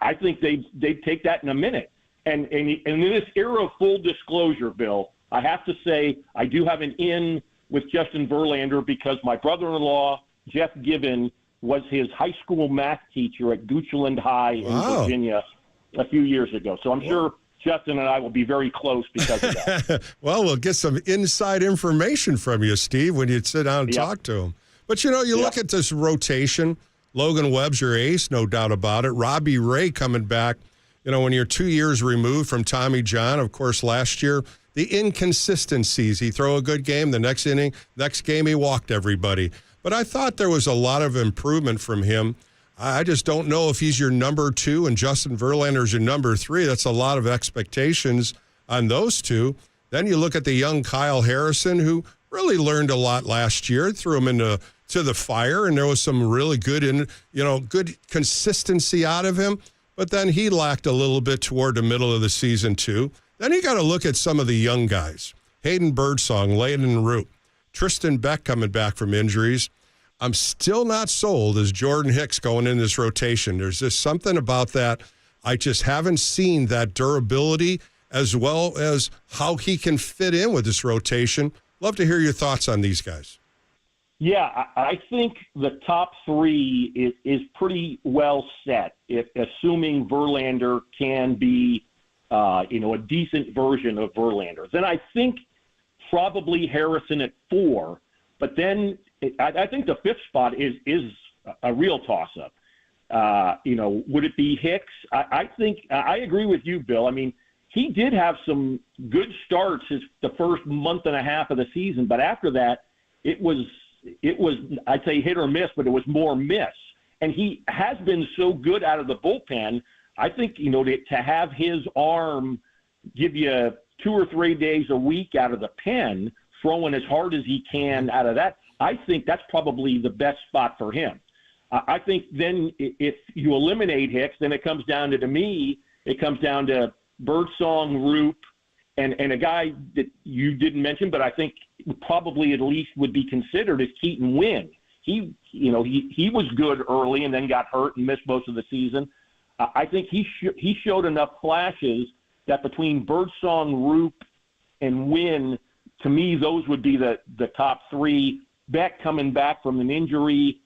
Speaker 7: I think they'd take that in a minute. And in this era of full disclosure, Bill, I have to say I do have an in with Justin Verlander because my brother-in-law, Jeff Gibbon, was his high school math teacher at Goochland High in Virginia a few years ago. So I'm sure Justin and I will be very close because of that. Well,
Speaker 2: we'll get some inside information from you, Steve, when you sit down and talk to him. But, look at this rotation. Logan Webb's your ace, no doubt about it. Robbie Ray coming back. When you're 2 years removed from Tommy John, of course, last year, the inconsistencies. He throw a good game, the next game he walked everybody. But I thought there was a lot of improvement from him. I just don't know if he's your number 2 and Justin Verlander's your number 3. That's a lot of expectations on those two. Then you look at the young Kyle Harrison, who really learned a lot last year, threw him into the fire, and there was some really good consistency out of him. But then he lacked a little bit toward the middle of the season, too. Then you got to look at some of the young guys. Hayden Birdsong, Layden Root, Tristan Beck coming back from injuries. I'm still not sold as Jordan Hicks going in this rotation. There's just something about that. I just haven't seen that durability as well as how he can fit in with this rotation. Love to hear your thoughts on these guys.
Speaker 7: Yeah, I think the top 3 is pretty well set, assuming Verlander can be a decent version of Verlander. Then I think probably Harrison at 4, but then I think the 5th spot is a real toss-up. Would it be Hicks? I think I agree with you, Bill. I mean, he did have some good starts the first month and a half of the season, but after that, it was I'd say hit or miss, but it was more miss. And he has been so good out of the bullpen. I think, to have his arm give you 2 or 3 days a week out of the pen throwing as hard as he can out of that, I think that's probably the best spot for him. I think then if you eliminate Hicks, then it comes down to me, it comes down to Birdsong, Roop, and a guy that you didn't mention, but I think probably at least would be considered is Keaton Wynn. He was good early and then got hurt and missed most of the season. I think he showed enough flashes that between Birdsong, Roop, and Wynn, to me, those would be the top three. Beck coming back from an injury,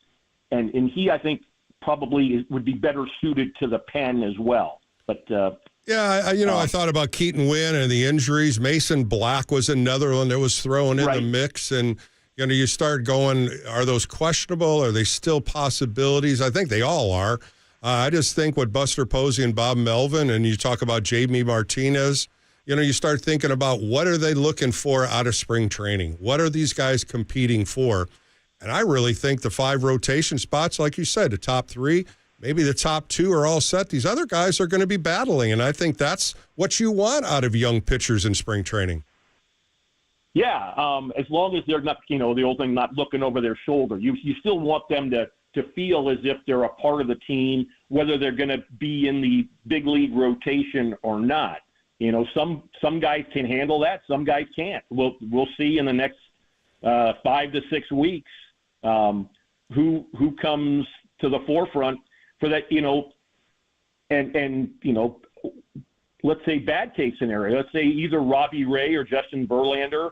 Speaker 7: and he, I think, probably would be better suited to the pen as well. But
Speaker 2: I thought about Keaton Wynn and the injuries. Mason Black was another one that was thrown in the mix, and you start going, are those questionable? Are they still possibilities? I think they all are. I just think with Buster Posey and Bob Melvin, and you talk about Jamie Martinez, you start thinking about what are they looking for out of spring training? What are these guys competing for? And I really think the 5 rotation spots, like you said, the top 3, maybe the top 2 are all set. These other guys are going to be battling, and I think that's what you want out of young pitchers in spring training.
Speaker 7: Yeah, as long as they're not, the old thing, not looking over their shoulder. You still want them to feel as if they're a part of the team, whether they're going to be in the big league rotation or not. Some guys can handle that, some guys can't. We'll see in the next 5 to 6 weeks who comes to the forefront for that. Let's say bad case scenario. Let's say either Robbie Ray or Justin Verlander.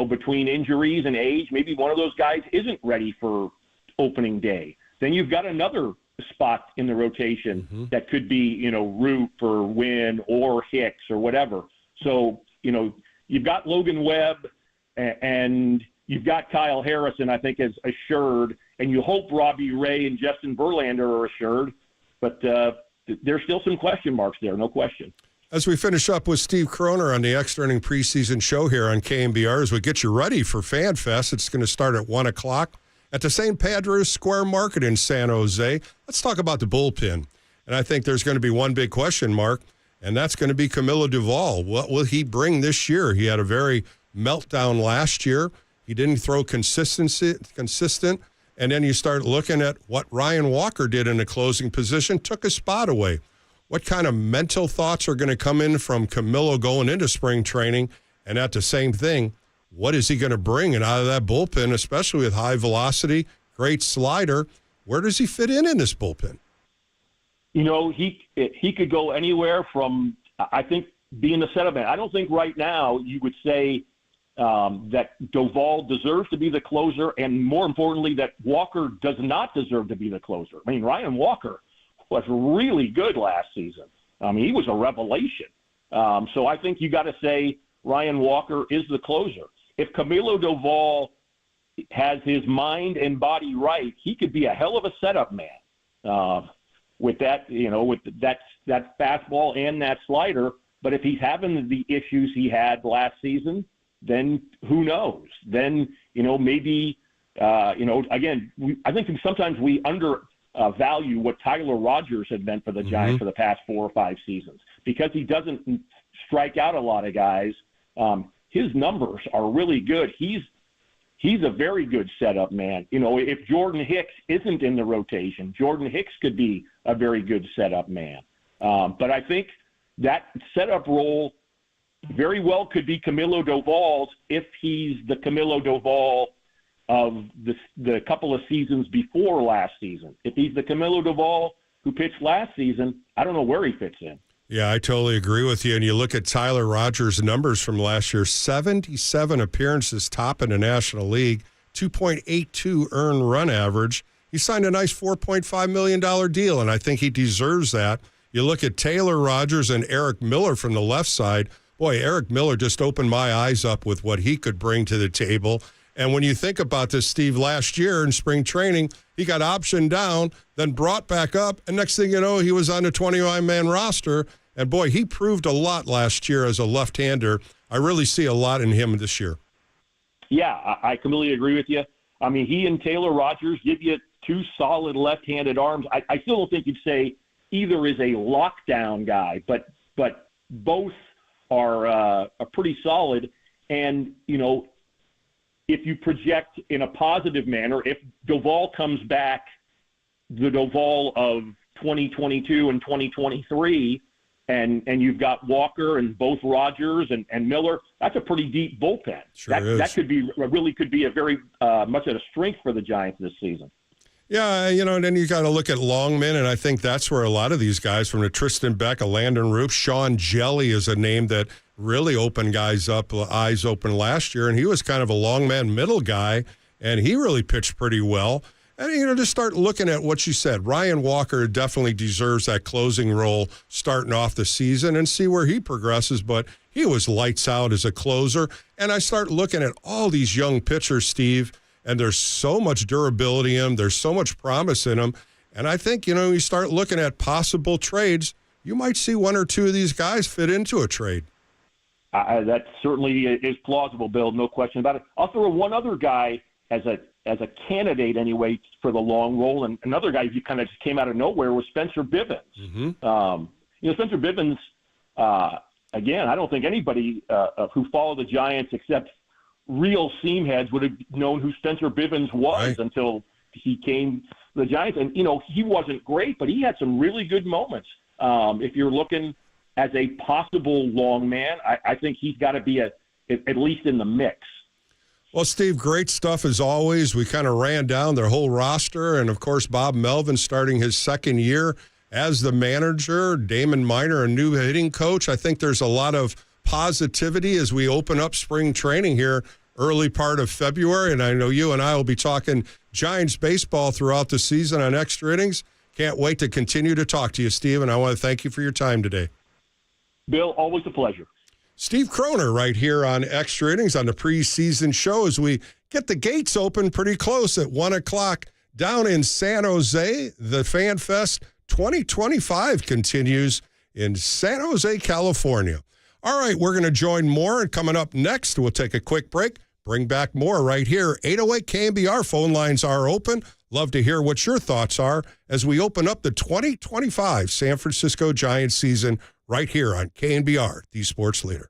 Speaker 7: Between injuries and age, maybe one of those guys isn't ready for opening day. Then you've got another spot in the rotation that could be, Roop or Wynn or Hicks or whatever. So, you've got Logan Webb and you've got Kyle Harrison, I think, is assured, and you hope Robbie Ray and Justin Verlander are assured, but there's still some question marks there, no question.
Speaker 2: As we finish up with Steve Croner on the Extra Inning preseason show here on KNBR, as we get you ready for FanFest, it's going to start at 1 o'clock at the St. Pedro's Square Market in San Jose. Let's talk about the bullpen. And I think there's going to be one big question mark, and that's going to be Camilo Duvall. What will he bring this year? He had a very meltdown last year. He didn't throw consistent, and then you start looking at what Ryan Walker did in the closing position, took a spot away. What kind of mental thoughts are going to come in from Camilo going into spring training? And at the same thing, what is he going to bring out of that bullpen, especially with high velocity, great slider? Where does he fit in this bullpen?
Speaker 7: He could go anywhere from, I think, being a setup man. I don't think right now you would say that Duvall deserves to be the closer, and more importantly, that Walker does not deserve to be the closer. I mean, Ryan Walker was really good last season. He was a revelation. So I think you got to say Ryan Walker is the closer. If Camilo Duvall has his mind and body right, he could be a hell of a setup man with that, with that fastball and that slider. But if he's having the issues he had last season, then who knows? Then, maybe, again, I think sometimes we undervalue what Tyler Rogers had meant for the Giants for the past 4 or 5 seasons. Because he doesn't strike out a lot of guys, his numbers are really good. He's a very good setup man. If Jordan Hicks isn't in the rotation, Jordan Hicks could be a very good setup man. But I think that setup role very well could be Camilo Duvall's if he's the Camilo Duvall of the couple of seasons before last season. If he's the Camilo Duvall who pitched last season, I don't know where he fits in.
Speaker 2: Yeah, I totally agree with you. And you look at Tyler Rogers' numbers from last year, 77 appearances, top in the National League, 2.82 earned run average. He signed a nice $4.5 million deal, and I think he deserves that. You look at Taylor Rogers and Eric Miller from the left side. Boy, Eric Miller just opened my eyes up with what he could bring to the table. And when you think about this, Steve, last year in spring training, he got optioned down, then brought back up, and next thing you know, he was on the 29-man roster. And, boy, he proved a lot last year as a left-hander. I really see a lot in him this year.
Speaker 7: Yeah, I completely agree with you. I mean, he and Taylor Rogers give you 2 solid left-handed arms. I still don't think you'd say either is a lockdown guy, but both are pretty solid. And, if you project in a positive manner, if Doval comes back, the Doval of 2022 and 2023, and you've got Walker and both Rogers and Miller, that's a pretty deep bullpen.
Speaker 2: Sure is.
Speaker 7: That could be a very much of a strength for the Giants this season.
Speaker 2: Yeah, and then you got to look at Longman, and I think that's where a lot of these guys, from the Tristan Beck, a Landon Roop, Sean Jelly is a name that really opened guys up, eyes open last year, and he was kind of a Longman middle guy, and he really pitched pretty well. And, just start looking at what you said. Ryan Walker definitely deserves that closing role starting off the season and see where he progresses, but he was lights out as a closer. And I start looking at all these young pitchers, Steve, and there's so much durability in them. There's so much promise in them. And I think, you start looking at possible trades, you might see one or two of these guys fit into a trade.
Speaker 7: That certainly is plausible, Bill, no question about it. I'll throw one other guy as a candidate anyway for the long roll, and another guy who kind of just came out of nowhere was Spencer Bivens.
Speaker 2: Mm-hmm.
Speaker 7: Spencer Bivens, again, I don't think anybody who followed the Giants except real seamheads would have known who Spencer Bivens was until he came to the Giants. And, he wasn't great, but he had some really good moments. If you're looking as a possible long man, I think he's got to be at least in the mix.
Speaker 2: Well, Steve, great stuff as always. We kind of ran down their whole roster, and, of course, Bob Melvin starting his second year as the manager, Damon Miner, a new hitting coach. I think there's a lot of positivity as we open up spring training here early part of February, and I know you and I will be talking Giants baseball throughout the season on Extra Innings. Can't wait to continue to talk to you, Steve, and I want to thank you for your time today.
Speaker 7: Bill, always a pleasure.
Speaker 2: Steve Croner right here on Extra Innings on the preseason show as we get the gates open pretty close at 1 o'clock down in San Jose. The FanFest 2025 continues in San Jose, California. All right, we're going to join more, and coming up next, we'll take a quick break, bring back more right here. 808 KNBR phone lines are open. Love to hear what your thoughts are as we open up the 2025 San Francisco Giants season right here on KNBR, the sports leader.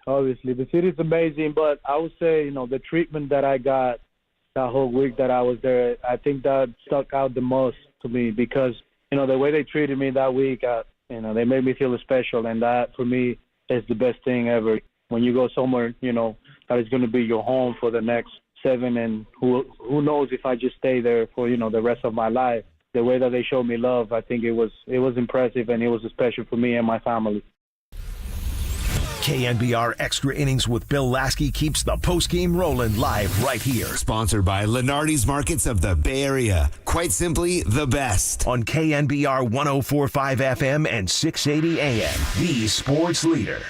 Speaker 8: Obviously, the city's amazing, but I would say, the treatment that I got that whole week that I was there, I think that stuck out the most to me because, the way they treated me that week, they made me feel special, and that, for me, is the best thing ever. When you go somewhere, that is going to be your home for the next 7, and who knows if I just stay there for, the rest of my life. The way that they showed me love, I think it was impressive, and it was special for me and my family.
Speaker 1: KNBR Extra Innings with Bill Lasky keeps the postgame rolling live right here.
Speaker 4: Sponsored by Lenardi's Markets of the Bay Area. Quite simply, the best.
Speaker 1: On KNBR 104.5 FM and 680 AM, the sports leader.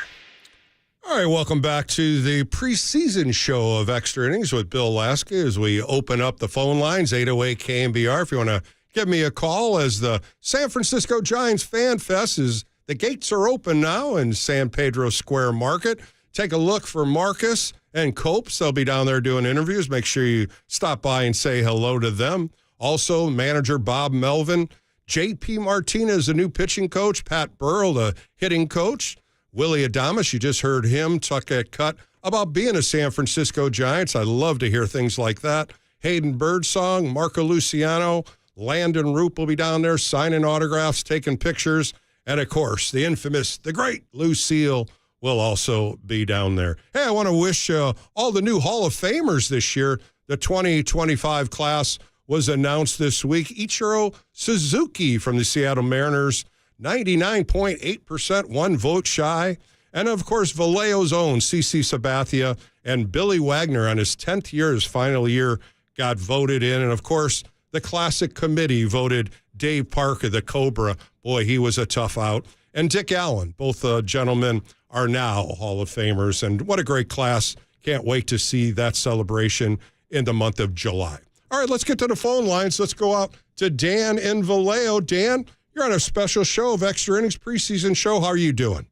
Speaker 2: All right, welcome back to the preseason show of Extra Innings with Bill Lasky as we open up the phone lines, 808 KNBR. If you want to give me a call as the San Francisco Giants FanFest the gates are open now in San Pedro Square Market. Take a look for Marcus and Copes. They'll be down there doing interviews. Make sure you stop by and say hello to them. Also, manager Bob Melvin. J.P. Martinez, the new pitching coach. Pat Burrell, the hitting coach. Willie Adames, you just heard him talk at Cut about being a San Francisco Giants. I love to hear things like that. Hayden Birdsong, Marco Luciano, Landon Roop will be down there signing autographs, taking pictures. And, of course, the infamous, the great Lucille will also be down there. Hey, I want to wish all the new Hall of Famers this year. The 2025 class was announced this week. Ichiro Suzuki from the Seattle Mariners, 99.8%, 1 vote shy. And, of course, Vallejo's own CC Sabathia and Billy Wagner on his 10th year, his final year, got voted in. And, of course, the Classic Committee voted Dave Parker, the Cobra. Boy, he was a tough out. And Dick Allen, both gentlemen are now Hall of Famers. And what a great class. Can't wait to see that celebration in the month of July. All right, let's get to the phone lines. Let's go out to Dan in Vallejo. Dan, you're on a special show of Extra Innings preseason show. How are you doing?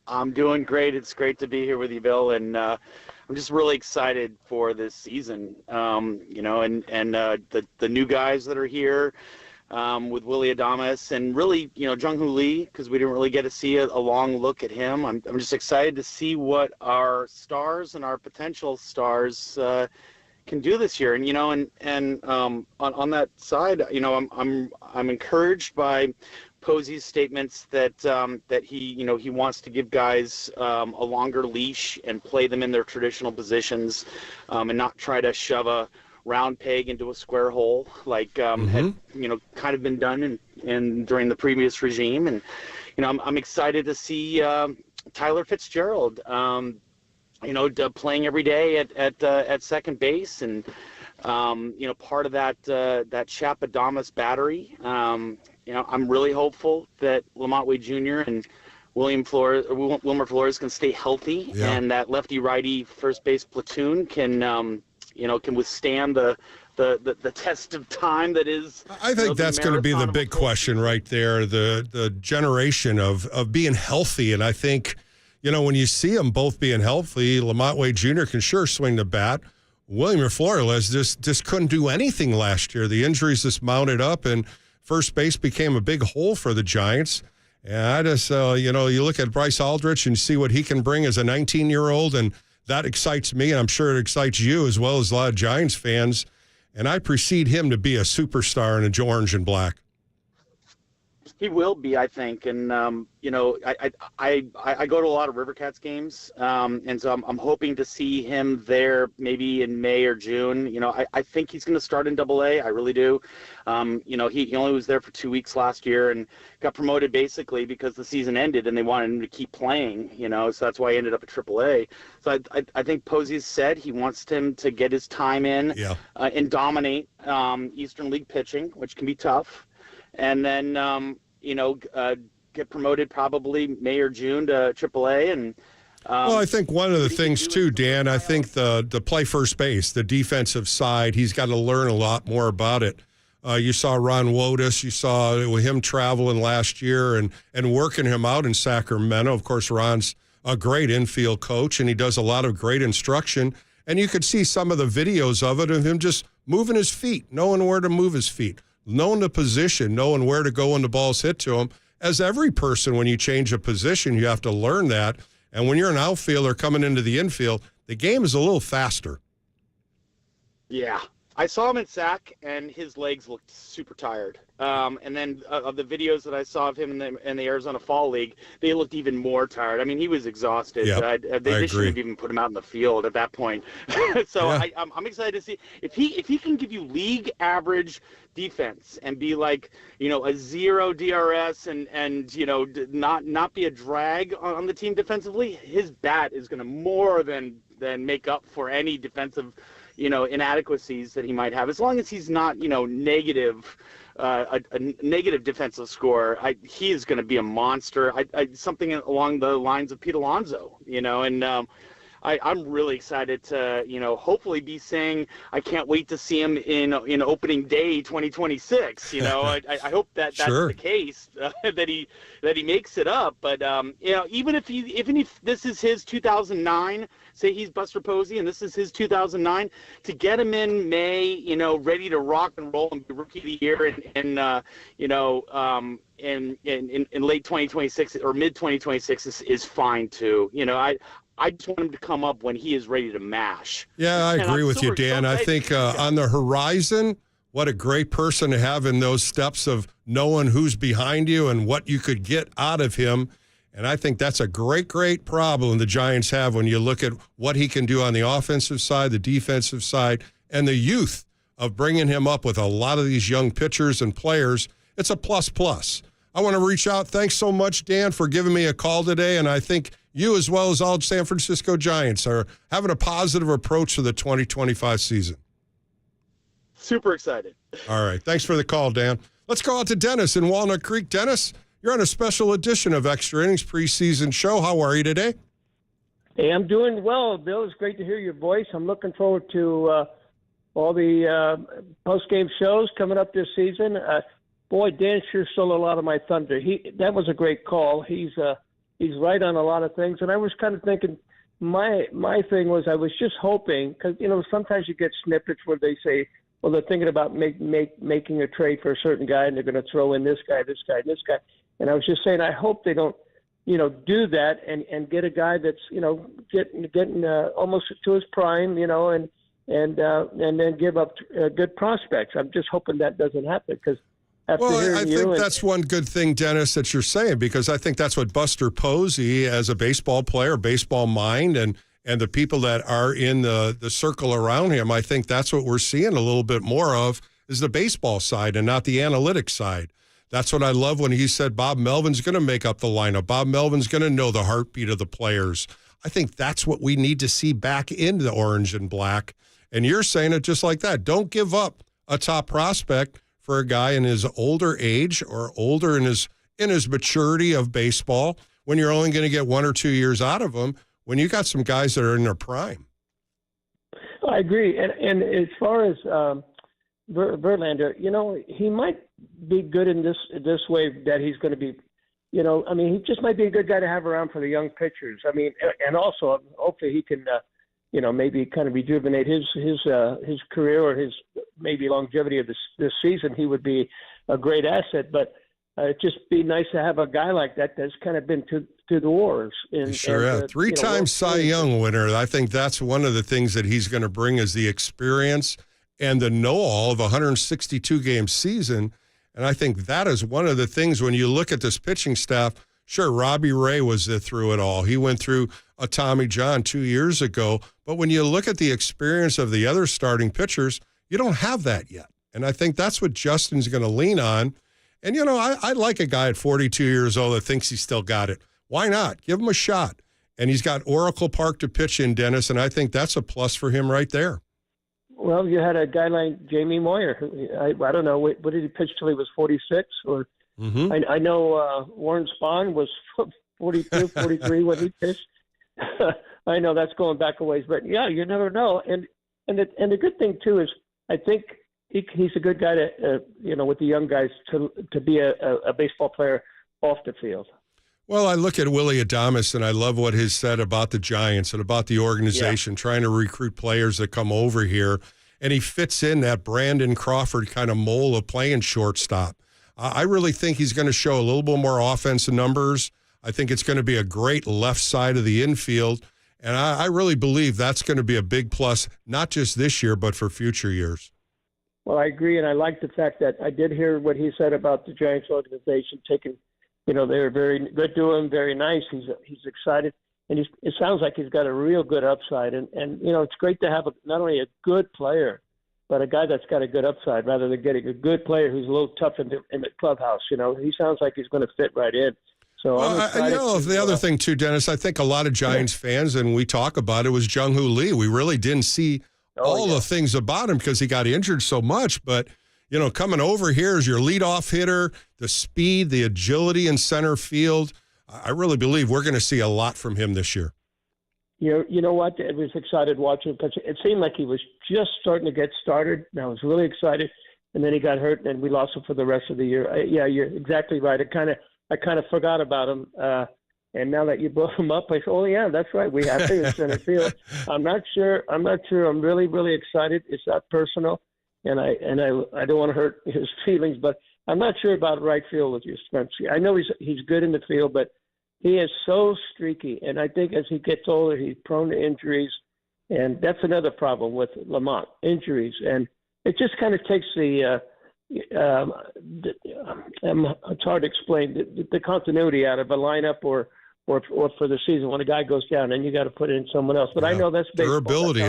Speaker 9: I'm doing great. It's great to be here with you, Bill. And I'm just really excited for this season, and the new guys that are here with Willie Adames and really, Jung-Hoo Lee, because we didn't really get to see a long look at him. I'm just excited to see what our stars and our potential stars can do this year. And on that side, I'm encouraged by Posey's statements that he wants to give guys a longer leash and play them in their traditional positions, and not try to shove a round peg into a square hole like had kind of been done in during the previous regime. And I'm excited to see Tyler Fitzgerald playing every day at second base, and part of that Chapadamas battery. I'm really hopeful that Lamont Wade Jr. and Wilmer Flores can stay healthy, and that lefty-righty first base platoon can withstand the test of time that is.
Speaker 2: I think that's going to be the big question right there, the generation of being healthy. And I think, when you see them both being healthy, Lamont Wade Jr. can sure swing the bat. Wilmer Flores just couldn't do anything last year. The injuries just mounted up, and first base became a big hole for the Giants. And I just, you look at Bryce Aldrich and see what he can bring as a 19-year-old, and that excites me, and I'm sure it excites you as well as a lot of Giants fans. And I precede him to be a superstar in a orange and black.
Speaker 9: He will be, I think, and I go to a lot of Rivercats games, and so I'm hoping to see him there maybe in May or June. I think he's going to start in AA. I really do. He only was there for 2 weeks last year and got promoted basically because the season ended and they wanted him to keep playing. So that's why he ended up at AAA. So I think Posey's said he wants him to get his time in and dominate Eastern League pitching, which can be tough. And then, get promoted probably May or June to AAA. And
Speaker 2: well, I think one of the things too, Dan, I think the play first base, the defensive side, he's got to learn a lot more about it. You saw Ron Wotus, you saw him traveling last year and working him out in Sacramento. Of course, Ron's a great infield coach, and he does a lot of great instruction. And you could see some of the videos of it of him just moving his feet, knowing where to move his feet, knowing the position, knowing where to go when the ball's hit to him. As every person, when you change a position, you have to learn that. And when you're an outfielder coming into the infield, the game is a little faster.
Speaker 9: Yeah. I saw him at SAC, and his legs looked super tired. And then of the videos that I saw of him in the Arizona Fall League, they looked even more tired. I mean, he was exhausted.
Speaker 2: Yep,
Speaker 9: they shouldn't have even put him out in the field at that point. So yeah. I'm excited to see if he can give you league average defense and be like, a 0 DRS and not be a drag on the team defensively. His bat is going to more than make up for any defensive inadequacies that he might have, as long as he's not, negative, a negative defensive score. He is going to be a monster. Something along the lines of Pete Alonso, and I'm really excited to, hopefully be saying I can't wait to see him in opening day 2026. I hope that's the case, that he makes it up. But even if this is his 2009. Say he's Buster Posey, and this is his 2009. To get him in May, ready to rock and roll and be Rookie of the Year, in late 2026 or mid 2026 is fine too. I just want him to come up when he is ready to mash.
Speaker 2: Yeah, I agree with you, Dan. I think on the horizon, what a great person to have in those steps of knowing who's behind you and what you could get out of him. And I think that's a great, great problem the Giants have when you look at what he can do on the offensive side, the defensive side, and the youth of bringing him up with a lot of these young pitchers and players. It's a plus. I want to reach out. Thanks so much, Dan, for giving me a call today. And I think you, as well as all San Francisco Giants, are having a positive approach to the 2025 season.
Speaker 9: Super excited.
Speaker 2: All right. Thanks for the call, Dan. Let's go out to Dennis in Walnut Creek. Dennis, you're on a special edition of Extra Innings preseason show. How are you today?
Speaker 10: Hey, I'm doing well, Bill. It's great to hear your voice. I'm looking forward to all the post-game shows coming up this season. Boy, Dan sure stole a lot of my thunder. That was a great call. He's right on a lot of things. And I was kind of thinking, my thing was I was just hoping, because, sometimes you get snippets where they say, well, they're thinking about making a trade for a certain guy, and they're going to throw in this guy, and this guy. And I was just saying, I hope they don't, do that and get a guy that's, getting almost to his prime, and then give up good prospects. I'm just hoping that doesn't happen, because after hearing
Speaker 2: I think that's one good thing, Dennis, that you're saying, because I think that's what Buster Posey, as a baseball player, baseball mind, and the people that are in the circle around him, I think that's what we're seeing a little bit more of, is the baseball side and not the analytics side. That's what I love when he said Bob Melvin's going to make up the lineup. Bob Melvin's going to know the heartbeat of the players. I think that's what we need to see back in the orange and black. And you're saying it just like that. Don't give up a top prospect for a guy in his older age or older in his maturity of baseball when you're only going to get 1 or 2 years out of him when you got some guys that are in their prime.
Speaker 10: I agree. And as far as Verlander, he might be good in this way that he's going to be, he just might be a good guy to have around for the young pitchers. I mean, and also hopefully he can, maybe kind of rejuvenate his career or his maybe longevity of this season. He would be a great asset, but it'd just be nice to have a guy like that that's kind of been to the wars.
Speaker 2: Sure, three-time Cy Young winner. I think that's one of the things that he's going to bring is the experience and the know-all of a 162-game season. And I think that is one of the things when you look at this pitching staff. Sure, Robbie Ray was through it all. He went through a Tommy John 2 years ago. But when you look at the experience of the other starting pitchers, you don't have that yet. And I think that's what Justin's going to lean on. And, I like a guy at 42 years old that thinks he's still got it. Why not? Give him a shot. And he's got Oracle Park to pitch in, Dennis, and I think that's a plus for him right there.
Speaker 10: Well, you had a guy like Jamie Moyer. I don't know. What did he pitch till he was 46? Or I know Warren Spahn was 42, 43 when he pitched. I know that's going back a ways, but yeah, you never know. And the good thing too is I think he's a good guy to with the young guys to be a baseball player off the field.
Speaker 2: Well, I look at Willie Adames, and I love what he said about the Giants and about the organization trying to recruit players that come over here, and he fits in that Brandon Crawford kind of mold of playing shortstop. I really think he's going to show a little bit more offensive numbers. I think it's going to be a great left side of the infield, and I really believe that's going to be a big plus, not just this year, but for future years.
Speaker 10: Well, I agree, and I like the fact that I did hear what he said about the Giants organization taking – they were very good to him, very nice. He's excited, and it sounds like he's got a real good upside. And it's great to have not only a good player, but a guy that's got a good upside rather than getting a good player who's a little tough in the clubhouse. He sounds like he's going to fit right in. So I'm excited.
Speaker 2: The other thing too, Dennis, I think a lot of Giants fans, and we talk about it, was Jung-Hoo Lee. We really didn't see all the things about him because he got injured so much, but coming over here as your leadoff hitter, the speed, the agility in center field, I really believe we're going to see a lot from him this year.
Speaker 10: You know what? I was excited watching him because it seemed like he was just starting to get started. And I was really excited, and then he got hurt, and we lost him for the rest of the year. Yeah, you're exactly right. I kind of forgot about him, and now that you brought him up, I said, "Oh yeah, that's right. We have him in center field." I'm not sure. I'm really, really excited. It's not personal. And I don't want to hurt his feelings, but I'm not sure about right field with you, Spencer. I know he's good in the field, but he is so streaky. And I think as he gets older, he's prone to injuries. And that's another problem with Lamont, injuries. And it just kind of takes it's hard to explain, the continuity out of a lineup or for the season when a guy goes down and you got to put in someone else. But I know that's baseball.
Speaker 2: Durability,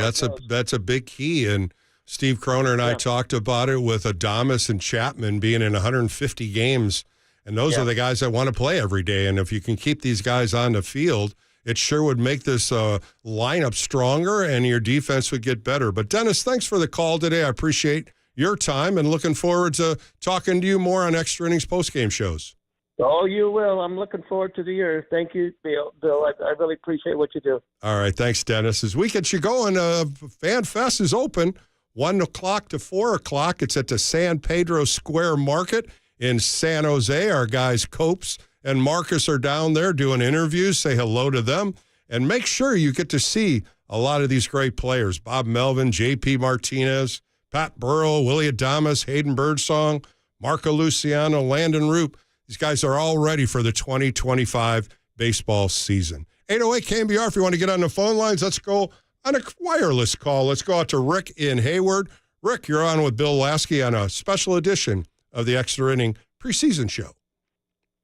Speaker 2: that's a big key. And Steve Croner and I talked about it with Adames and Chapman being in 150 games, and those are the guys that want to play every day. And if you can keep these guys on the field, it sure would make this lineup stronger, and your defense would get better. But, Dennis, thanks for the call today. I appreciate your time, and looking forward to talking to you more on Extra Innings postgame shows.
Speaker 10: Oh, you will. I'm looking forward to the year. Thank you, Bill. I really appreciate what you do.
Speaker 2: All right, thanks, Dennis. As we get you going, FanFest is open. 1 o'clock to 4 o'clock. It's at the San Pedro Square Market in San Jose. Our guys Copes and Marcus are down there doing interviews. Say hello to them. And make sure you get to see a lot of these great players. Bob Melvin, J.P. Martinez, Pat Burrow, Willie Adames, Hayden Birdsong, Marco Luciano, Landon Roop. These guys are all ready for the 2025 baseball season. 808 KNBR, if you want to get on the phone lines, let's go on a wireless call. Let's go out to Rick in Hayward. Rick, you're on with Bill Lasky on a special edition of the Extra Inning preseason show.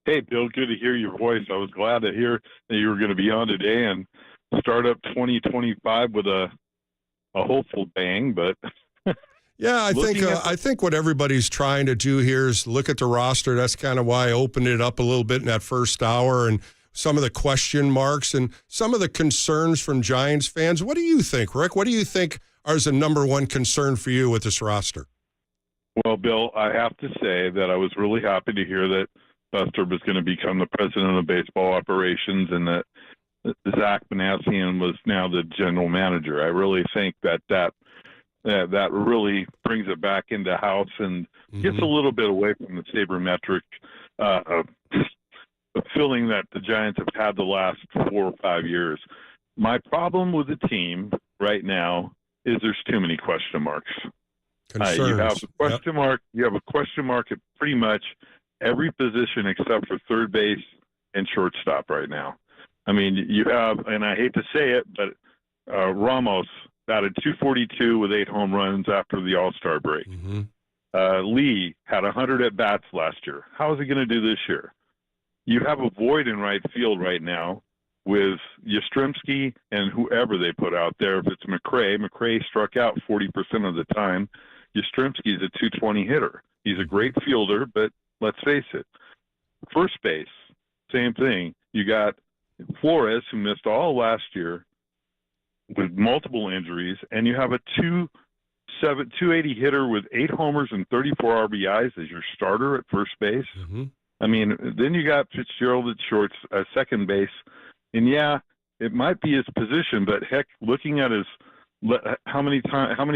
Speaker 11: Hey, Bill, good to hear your voice. I was glad to hear that you were going to be on today and start up 2025 with a hopeful bang, but
Speaker 2: yeah, I think what everybody's trying to do here is look at the roster. That's kind of why I opened it up a little bit in that first hour, and some of the question marks and some of the concerns from Giants fans. What do you think, Rick? What do you think is the number one concern for you with this roster?
Speaker 11: Well, Bill, I have to say that I was really happy to hear that Buster was going to become the president of baseball operations and that Zach Manassian was now the general manager. I really think that really brings it back into house and gets a little bit away from the sabermetric feeling that the Giants have had the last 4 or 5 years. My problem with the team right now is there's too many question marks. You have a question mark. You have a question mark at pretty much every position except for third base and shortstop right now. I mean, you have, and I hate to say it, but Ramos batted .242 with 8 home runs after the All-Star break. Lee had 100 at-bats last year. How is he going to do this year? You have a void in right field right now with Yastrzemski and whoever they put out there. If it's McRae struck out 40% of the time. Yastrzemski's a .220 hitter. He's a great fielder, but let's face it. First base, same thing. You got Flores, who missed all last year with multiple injuries, and you have a .280 hitter with 8 homers and 34 RBIs as your starter at first base. I mean, then you got Fitzgerald at second base, and yeah, it might be his position, but heck, looking at his how many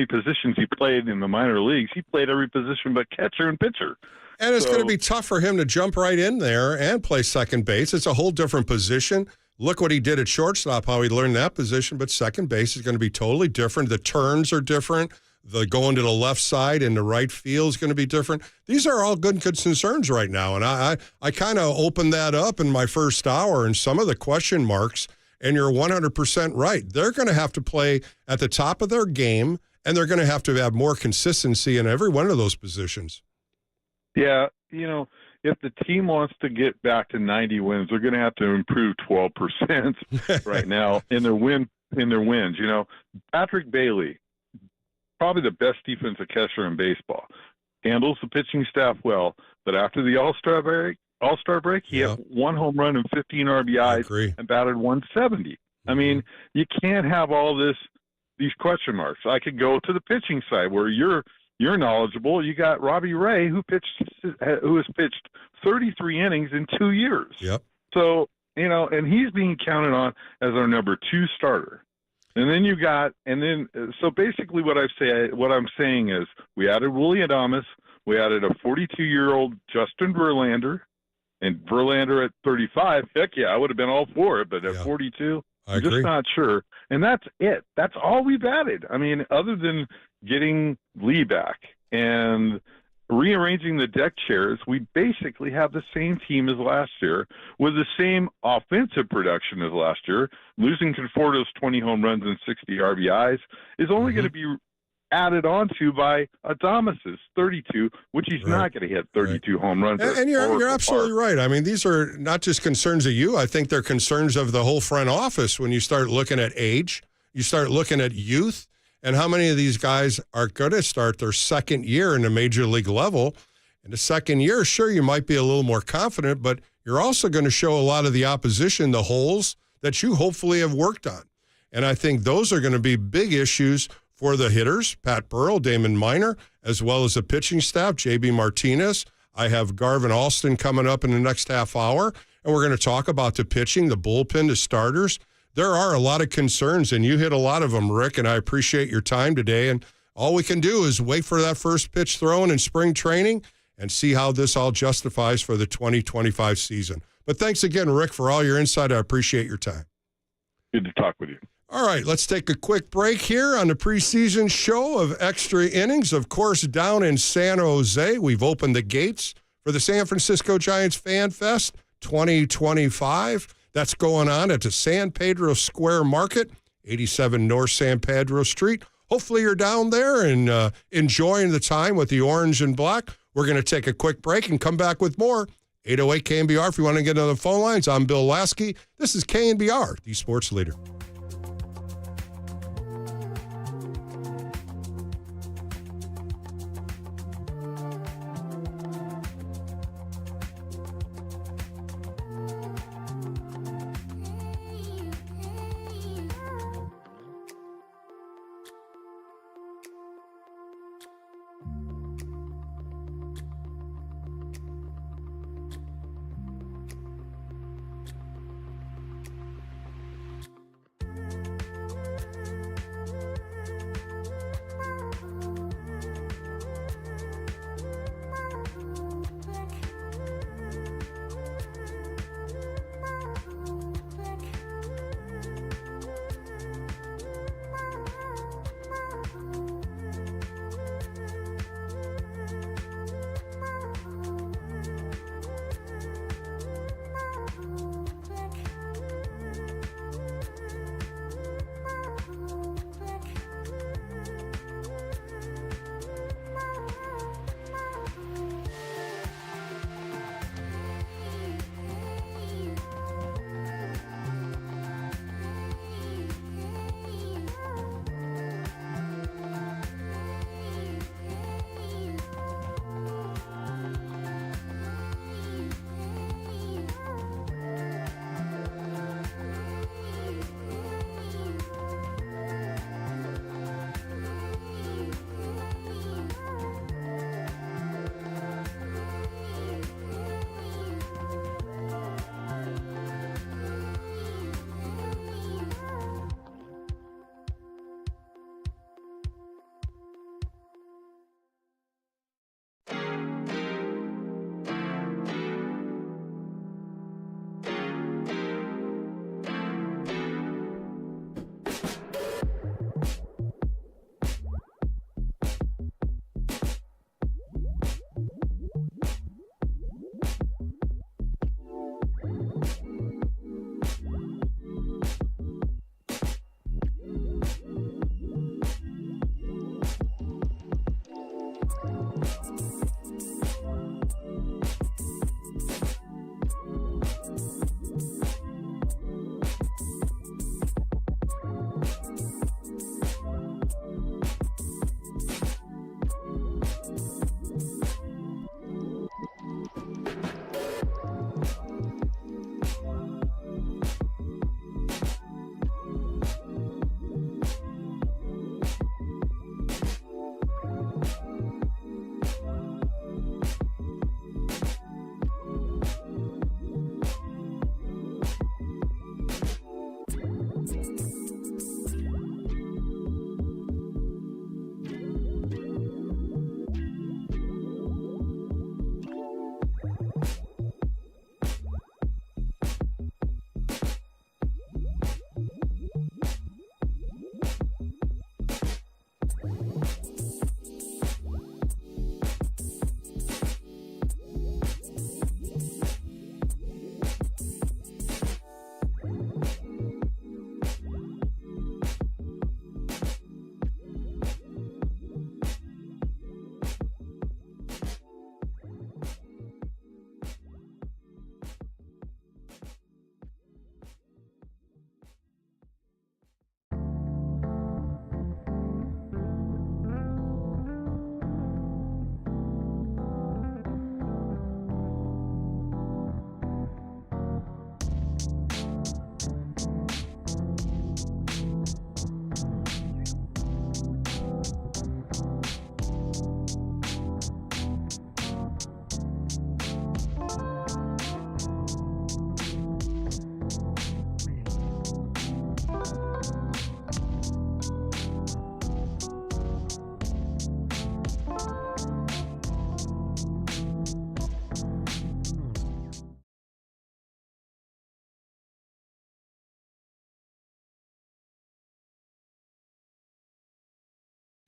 Speaker 11: positions he played in the minor leagues, he played every position but catcher and pitcher.
Speaker 2: And it's going to be tough for him to jump right in there and play second base. It's a whole different position. Look what he did at shortstop, how he learned that position, but second base is going to be totally different. The turns are different. The going to the left side and the right field is going to be different. These are all good concerns right now, and I kind of opened that up in my first hour and some of the question marks, and you're 100% right. They're going to have to play at the top of their game, and they're going to have more consistency in every one of those positions. Yeah, you know, if the team wants to get back to 90 wins, they're going to have to improve 12% right now in their wins. You know, Patrick Bailey, probably the best defensive catcher in baseball, handles the pitching staff well. But after the All-Star break, he had 1 home run and 15 RBIs and batted .170. I mean, you can't have all these question marks. I could go to the pitching side where you're knowledgeable. You got Robbie Ray, who has pitched 33 innings in 2 years. So, you know, and he's being counted on as our number 2 starter. And then so basically what I'm saying is we added Willie Adames, we added a 42-year-old Justin Verlander, and Verlander at 35. Heck yeah, I would have been all for it, but at 42, I'm just not sure. And that's it. That's all we've added. I mean, other than getting Lee back and rearranging the deck chairs, we basically have the same team as last year with the same offensive production as last year. Losing Conforto's 20 home runs and 60 RBIs is only going to be added on to by Adames's 32, which he's not going to hit 32 home runs. And you're absolutely right. I mean, these are not just concerns of you. I think they're concerns of the whole front office when you start looking at age, you start looking at youth, and how many of these guys are going to start their second year in the major league level. In the second year, sure, you might be a little more confident, but you're also going to show a lot of the opposition the holes that you hopefully have worked on. And I think those are going to be big issues for the hitters, Pat Burrell, Damon Minor, as well as the pitching staff, J.B. Martinez. I have Garvin Alston coming up in the next half hour, and we're going to talk about the pitching, the bullpen, the starters. There are a lot of concerns, and you hit a lot of them, Rick, and I appreciate your time today. And all we can do is wait for that first pitch thrown in spring training and see how this all justifies for the 2025 season. But thanks again, Rick, for all your insight. I appreciate your time.
Speaker 11: Good to talk with you.
Speaker 2: All right, let's take a quick break here on the preseason show of Extra Innings. Of course, down in San Jose, we've opened the gates for the San Francisco Giants FanFest 2025. That's going on at the San Pedro Square Market, 87 North San Pedro Street. Hopefully you're down there and enjoying the time with the orange and black. We're going to take a quick break and come back with more. 808 KNBR if you want to get on the phone lines. I'm Bill Lasky. This is KNBR, the sports leader.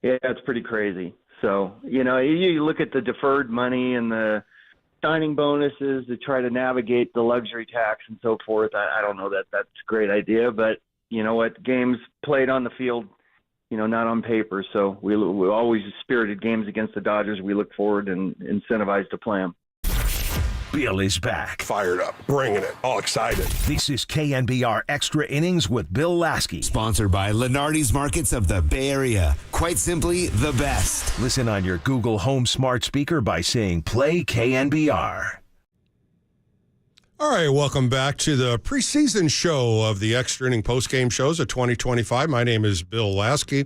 Speaker 3: Yeah, it's pretty crazy. So, you look at the deferred money and the signing bonuses to try to navigate the luxury tax and so forth. I don't know that that's a great idea, but you know what? Games played on the field, not on paper. So we always spirited games against the Dodgers. We look forward and incentivized to play them.
Speaker 1: Bill is back.
Speaker 2: Fired up, bringing it, all excited.
Speaker 1: This is KNBR Extra Innings with Bill Lasky.
Speaker 4: Sponsored by Lenardi's Markets of the Bay Area. Quite simply, the best.
Speaker 1: Listen on your Google Home smart speaker by saying play KNBR.
Speaker 2: All right, welcome back to the preseason show of the Extra Inning postgame shows of 2025. My name is Bill Lasky,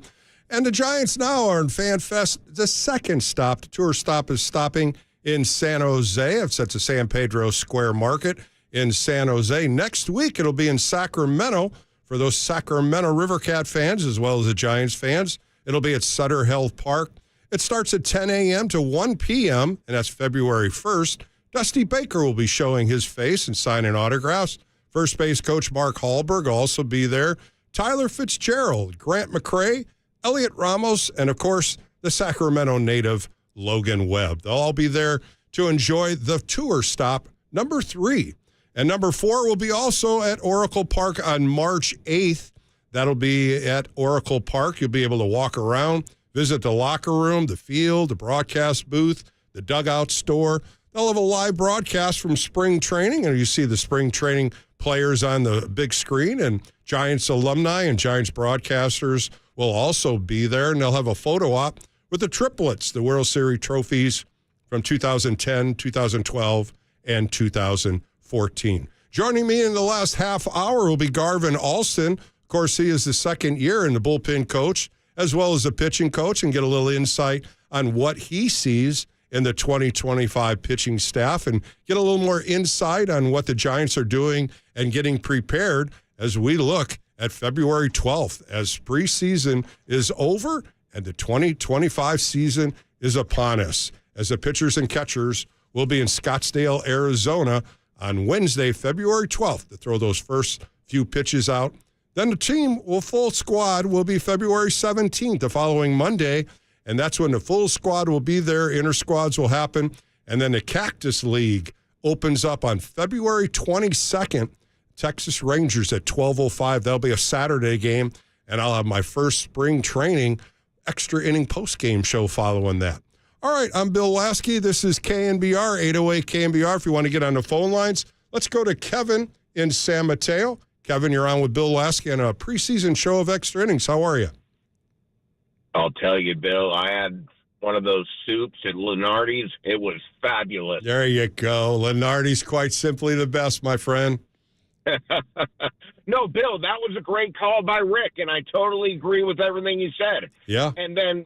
Speaker 2: and the Giants now are in FanFest. The second stop, the tour stop is stopping in San Jose. It's at the San Pedro Square Market in San Jose. Next week, it'll be in Sacramento for those Sacramento Rivercat fans as well as the Giants fans. It'll be at Sutter Health Park. It starts at 10 a.m. to 1 p.m., and that's February 1st. Dusty Baker will be showing his face and signing autographs. First base coach Mark Hallberg will also be there. Tyler Fitzgerald, Grant McCrae, Elliot Ramos, and, of course, the Sacramento native Logan Webb. They'll all be there to enjoy the tour stop number 3. And number 4 will be also at Oracle Park on March 8th. That'll be at Oracle Park. You'll be able to walk around, visit the locker room, the field, the broadcast booth, the dugout store. They'll have a live broadcast from spring training, and you see the spring training players on the big screen, and Giants alumni and Giants broadcasters will also be there, and they'll have a photo op with the triplets, the World Series trophies from 2010, 2012, and 2014. Joining me in the last half hour will be Garvin Alston. Of course, he is the second year in the bullpen coach, as well as the pitching coach, and get a little insight on what he sees in the 2025 pitching staff and get a little more insight on what the Giants are doing and getting prepared as we look at February 12th as preseason is over and the 2025 season is upon us, as the pitchers and catchers will be in Scottsdale, Arizona on Wednesday, February 12th to throw those first few pitches out. Then the team full squad will be February 17th, the following Monday, and that's when the full squad will be there. Inter squads will happen, and then the Cactus League opens up on February 22nd, Texas Rangers at 12:05. That'll be a Saturday game, and I'll have my first spring training extra inning post-game show following that. All right, I'm Bill Lasky. This is KNBR, 808 KNBR. If you want to get on the phone lines, let's go to Kevin in San Mateo. Kevin, you're on with Bill Lasky on a preseason show of extra innings. How are you?
Speaker 12: I'll tell you, Bill, I had one of those soups at Lenardi's. It was fabulous.
Speaker 2: There you go. Lenardi's quite simply the best, my friend.
Speaker 12: No, Bill, that was a great call by Rick, and I totally agree with everything he said.
Speaker 2: Yeah.
Speaker 12: And then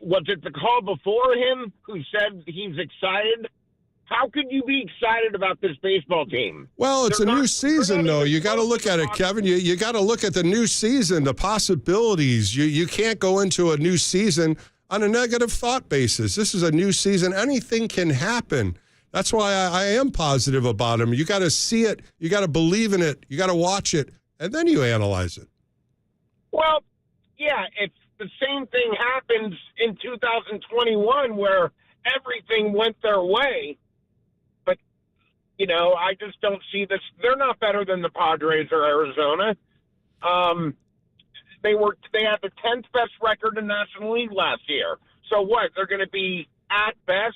Speaker 12: was it the call before him who said he's excited? How could you be excited about this baseball team?
Speaker 2: Well, it's a new season, though. You got to look at it, Kevin. You got to look at the new season, the possibilities. You can't go into a new season on a negative thought basis. This is a new season. Anything can happen. That's why I am positive about him. You got to see it. You got to believe in it. You got to watch it, and then you analyze it.
Speaker 12: Well, yeah, it's the same thing happens in 2021 where everything went their way. But, I just don't see this. They're not better than the Padres or Arizona. They had the 10th best record in National League last year. So what? They're going to be at best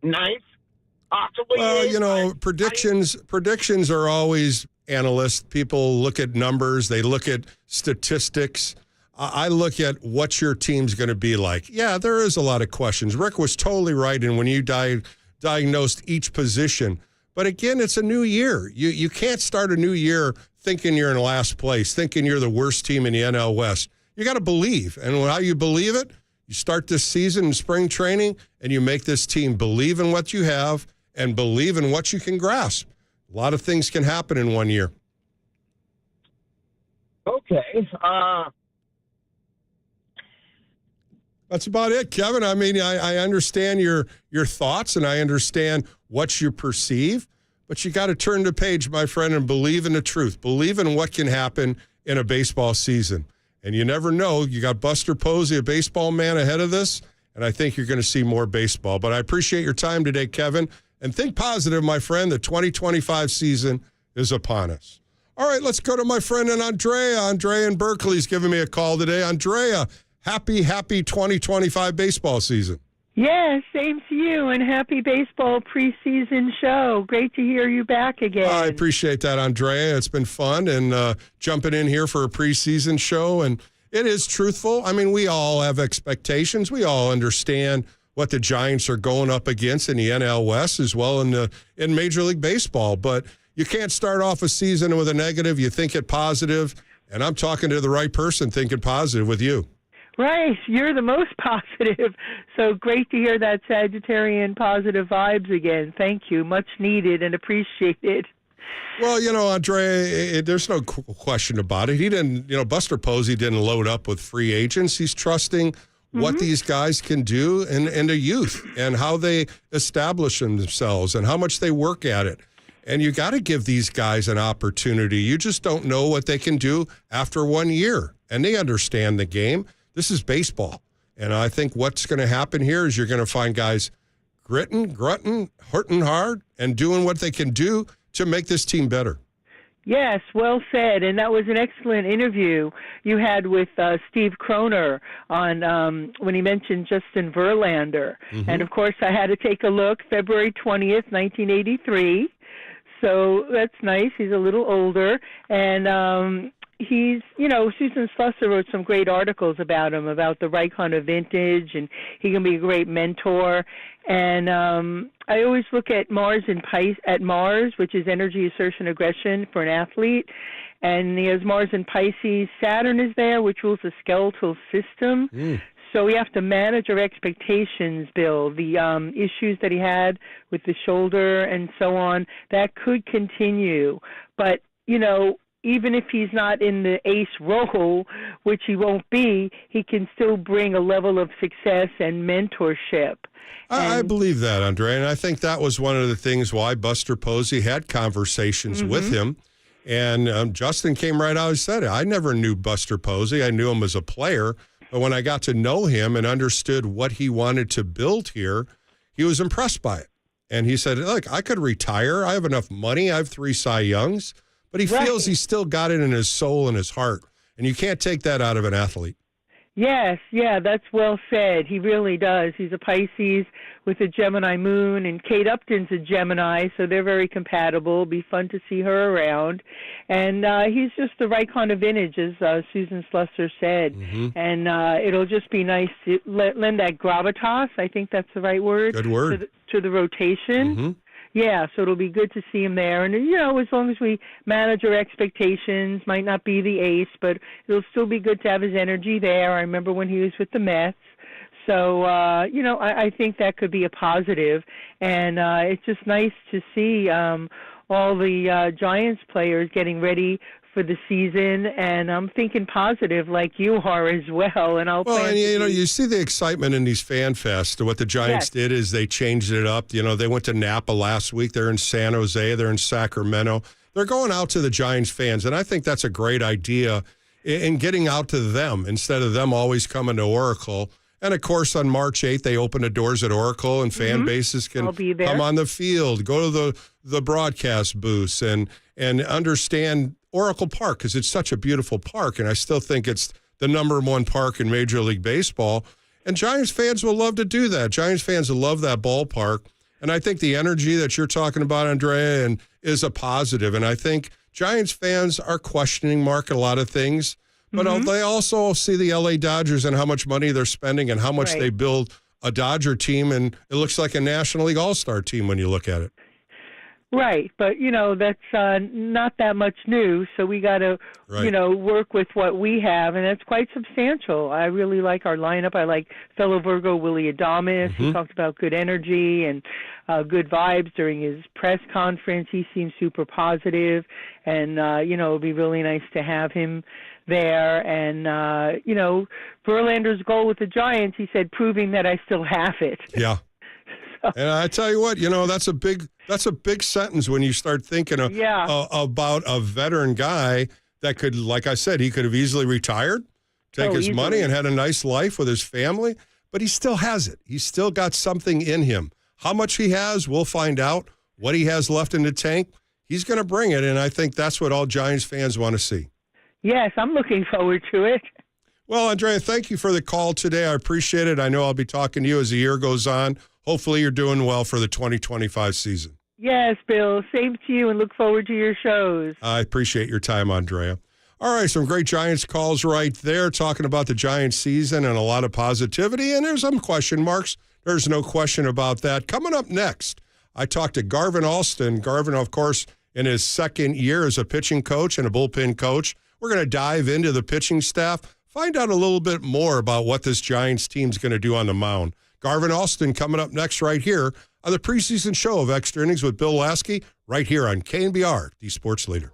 Speaker 12: 9th? Possibly.
Speaker 2: Well, predictions are always analysts. People look at numbers. They look at statistics. I look at what your team's going to be like. Yeah, there is a lot of questions. Rick was totally right in when you diagnosed each position. But again, it's a new year. You can't start a new year thinking you're in last place, thinking you're the worst team in the NL West. You got to believe. And how you believe it, you start this season in spring training, and you make this team believe in what you have and believe in what you can grasp. A lot of things can happen in 1 year.
Speaker 12: Okay.
Speaker 2: That's about it, Kevin. I mean, I understand your thoughts, and I understand what you perceive, but you got to turn the page, my friend, and believe in the truth. Believe in what can happen in a baseball season. And you never know. You got Buster Posey, a baseball man, ahead of this, and I think you're going to see more baseball. But I appreciate your time today, Kevin. And think positive, my friend. The 2025 season is upon us. All right, let's go to my friend and Andrea. Andrea in Berkeley's giving me a call today. Andrea, happy 2025 baseball season.
Speaker 13: Yes, same to you, and happy baseball preseason show. Great to hear you back again.
Speaker 2: I appreciate that, Andrea. It's been fun, and jumping in here for a preseason show, and it is truthful. I mean, we all have expectations. We all understand what the Giants are going up against in the NL West as well in Major League Baseball, but you can't start off a season with a negative. You think it positive, and I'm talking to the right person thinking positive with you.
Speaker 13: Right. You're the most positive. So great to hear that Sagittarian positive vibes again. Thank you. Much needed and appreciated.
Speaker 2: Well, Andrea, there's no question about it. He didn't, Buster Posey didn't load up with free agents. He's trusting what these guys can do in the youth and how they establish themselves and how much they work at it. And you got to give these guys an opportunity. You just don't know what they can do after 1 year. And they understand the game. This is baseball. And I think what's going to happen here is you're going to find guys gritting, grunting, hurting hard, and doing what they can do to make this team better.
Speaker 13: Yes, well said. And that was an excellent interview you had with Steve Croner on when he mentioned Justin Verlander. And, of course, I had to take a look, February 20th, 1983. So that's nice. He's a little older. And he's, Susan Slusser wrote some great articles about him, about the right kind of vintage, and he can be a great mentor. And I always look at Mars, which is energy, assertion, aggression for an athlete. And he has Mars in Pisces. Saturn is there, which rules the skeletal system. So we have to manage our expectations, Bill. The issues that he had with the shoulder and so on, that could continue. But, even if he's not in the ace role, which he won't be, he can still bring a level of success and mentorship.
Speaker 2: I believe that, Andre, and I think that was one of the things why Buster Posey had conversations with him. And Justin came right out and said it. I never knew Buster Posey. I knew him as a player. But when I got to know him and understood what he wanted to build here, he was impressed by it. And he said, look, I could retire. I have enough money. I have 3 Cy Youngs. But he feels he's still got it in his soul and his heart. And you can't take that out of an athlete.
Speaker 13: Yes, that's well said. He really does. He's a Pisces with a Gemini moon, and Kate Upton's a Gemini, so they're very compatible. It'll be fun to see her around. And he's just the right kind of vintage, as Susan Slusser said. And it'll just be nice to lend that gravitas, I think that's the right word.
Speaker 2: Good word.
Speaker 13: To the rotation. Yeah, so it'll be good to see him there. And, as long as we manage our expectations, might not be the ace, but it'll still be good to have his energy there. I remember when he was with the Mets. So, I think that could be a positive. And it's just nice to see all the Giants players getting ready for the season, and I'm thinking positive like you are as well. And
Speaker 2: you see the excitement in these FanFest. What the Giants did is they changed it up. They went to Napa last week. They're in San Jose. They're in Sacramento. They're going out to the Giants fans, and I think that's a great idea in getting out to them instead of them always coming to Oracle. And, of course, on March 8th, they open the doors at Oracle, and fan bases can come on the field, go to the broadcast booths, and understand Oracle Park, because it's such a beautiful park, and I still think it's the #1 park in Major League Baseball. And Giants fans will love to do that. Giants fans will love that ballpark. And I think the energy that you're talking about, Andrea, is a positive. And I think Giants fans are questioning Mark a lot of things. But they also see the L.A. Dodgers and how much money they're spending and how much they build a Dodger team, and it looks like a National League All-Star team when you look at it.
Speaker 13: Right, but, that's not that much new, so we got to, work with what we have, and that's quite substantial. I really like our lineup. I like fellow Virgo Willie Adames. He talked about good energy and good vibes during his press conference. He seems super positive, and, it would be really nice to have him there. And, Verlander's goal with the Giants, he said, proving that I still have it.
Speaker 2: Yeah. And I tell you what, that's a big sentence when you start thinking about a veteran guy that could, like I said, he could have easily retired. take his
Speaker 13: easily.
Speaker 2: money and had a nice life with his family, but he still has it. He's still got something in him. How much he has, we'll find out. What he has left in the tank, he's going to bring it, and I think that's what all Giants fans want to see.
Speaker 13: Yes, I'm looking forward to it.
Speaker 2: Well, Andrea, thank you for the call today. I appreciate it. I know I'll be talking to you as the year goes on. Hopefully you're doing well for the 2025 season.
Speaker 13: Yes, Bill. Same to you, and look forward to your shows.
Speaker 2: I appreciate your time, Andrea. All right, some great Giants calls right there, talking about the Giants season and a lot of positivity, and there's some question marks. There's no question about that. Coming up next, I talked to Garvin Alston. Garvin, of course, in his second year as a pitching coach and a bullpen coach. We're going to dive into the pitching staff, find out a little bit more about what this Giants team's going to do on the mound. Garvin Alston coming up next right here on the preseason show of Extra Innings with Bill Lasky, right here on KNBR, the sports leader.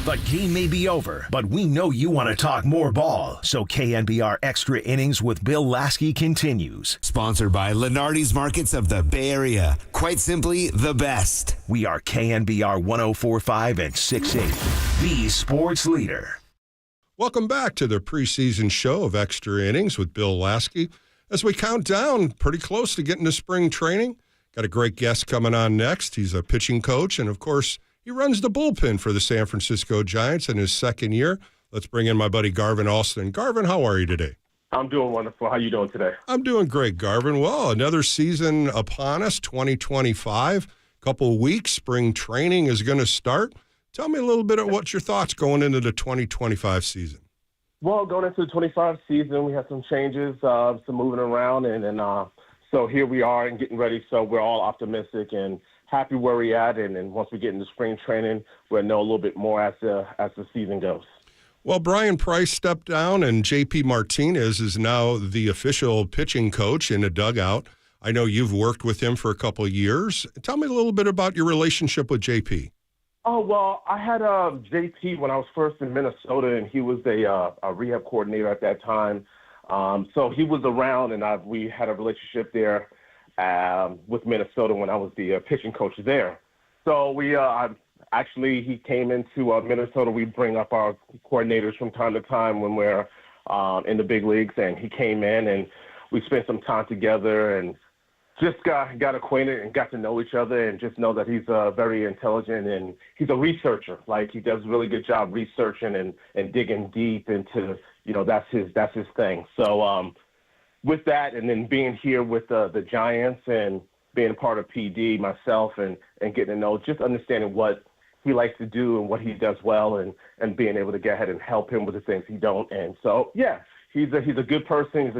Speaker 1: The game may be over, but we know you want to talk more ball. So KNBR Extra Innings with Bill Lasky continues.
Speaker 4: Sponsored by Lenardi's Markets of the Bay Area. Quite simply, the best.
Speaker 1: We are KNBR 104.5 and 680, the sports leader.
Speaker 2: Welcome back to the preseason show of Extra Innings with Bill Lasky. As we count down, pretty close to getting to spring training. Got a great guest coming on next. He's a pitching coach, and of course, he runs the bullpen for the San Francisco Giants in his second year. Let's bring in my buddy Garvin Alston. Garvin, how are you today?
Speaker 14: I'm doing wonderful. How you doing today?
Speaker 2: I'm doing great, Garvin. Well, another season upon us, 2025. Couple of weeks, spring training is going to start. Tell me a little bit of what's your thoughts going into the 2025 season.
Speaker 14: Well, going into the 25 season, we had some changes, some moving around, and so here we are and getting ready. So we're all optimistic and happy where we're at, and once we get into spring training, we'll know a little bit more as the season goes.
Speaker 2: Well, Brian Price stepped down, and J.P. Martinez is now the official pitching coach in a dugout. I know you've worked with him for a couple of years. Tell me a little bit about your relationship with J.P.
Speaker 14: Oh, well, I had J.P. when I was first in Minnesota, and he was a rehab coordinator at that time. So he was around, and we had a relationship there with Minnesota when I was the pitching coach there. So he came into Minnesota. We bring up our coordinators from time to time when we're in the big leagues, and he came in, and we spent some time together and just got acquainted and got to know each other, and just know that he's very intelligent, and he's a researcher. Like, he does a really good job researching and digging deep into, that's his thing. So with that, and then being here with the Giants and being a part of PD myself, and getting to know, just understanding what he likes to do and what he does well, and being able to get ahead and help him with the things he don't. And so, yeah, he's a good person.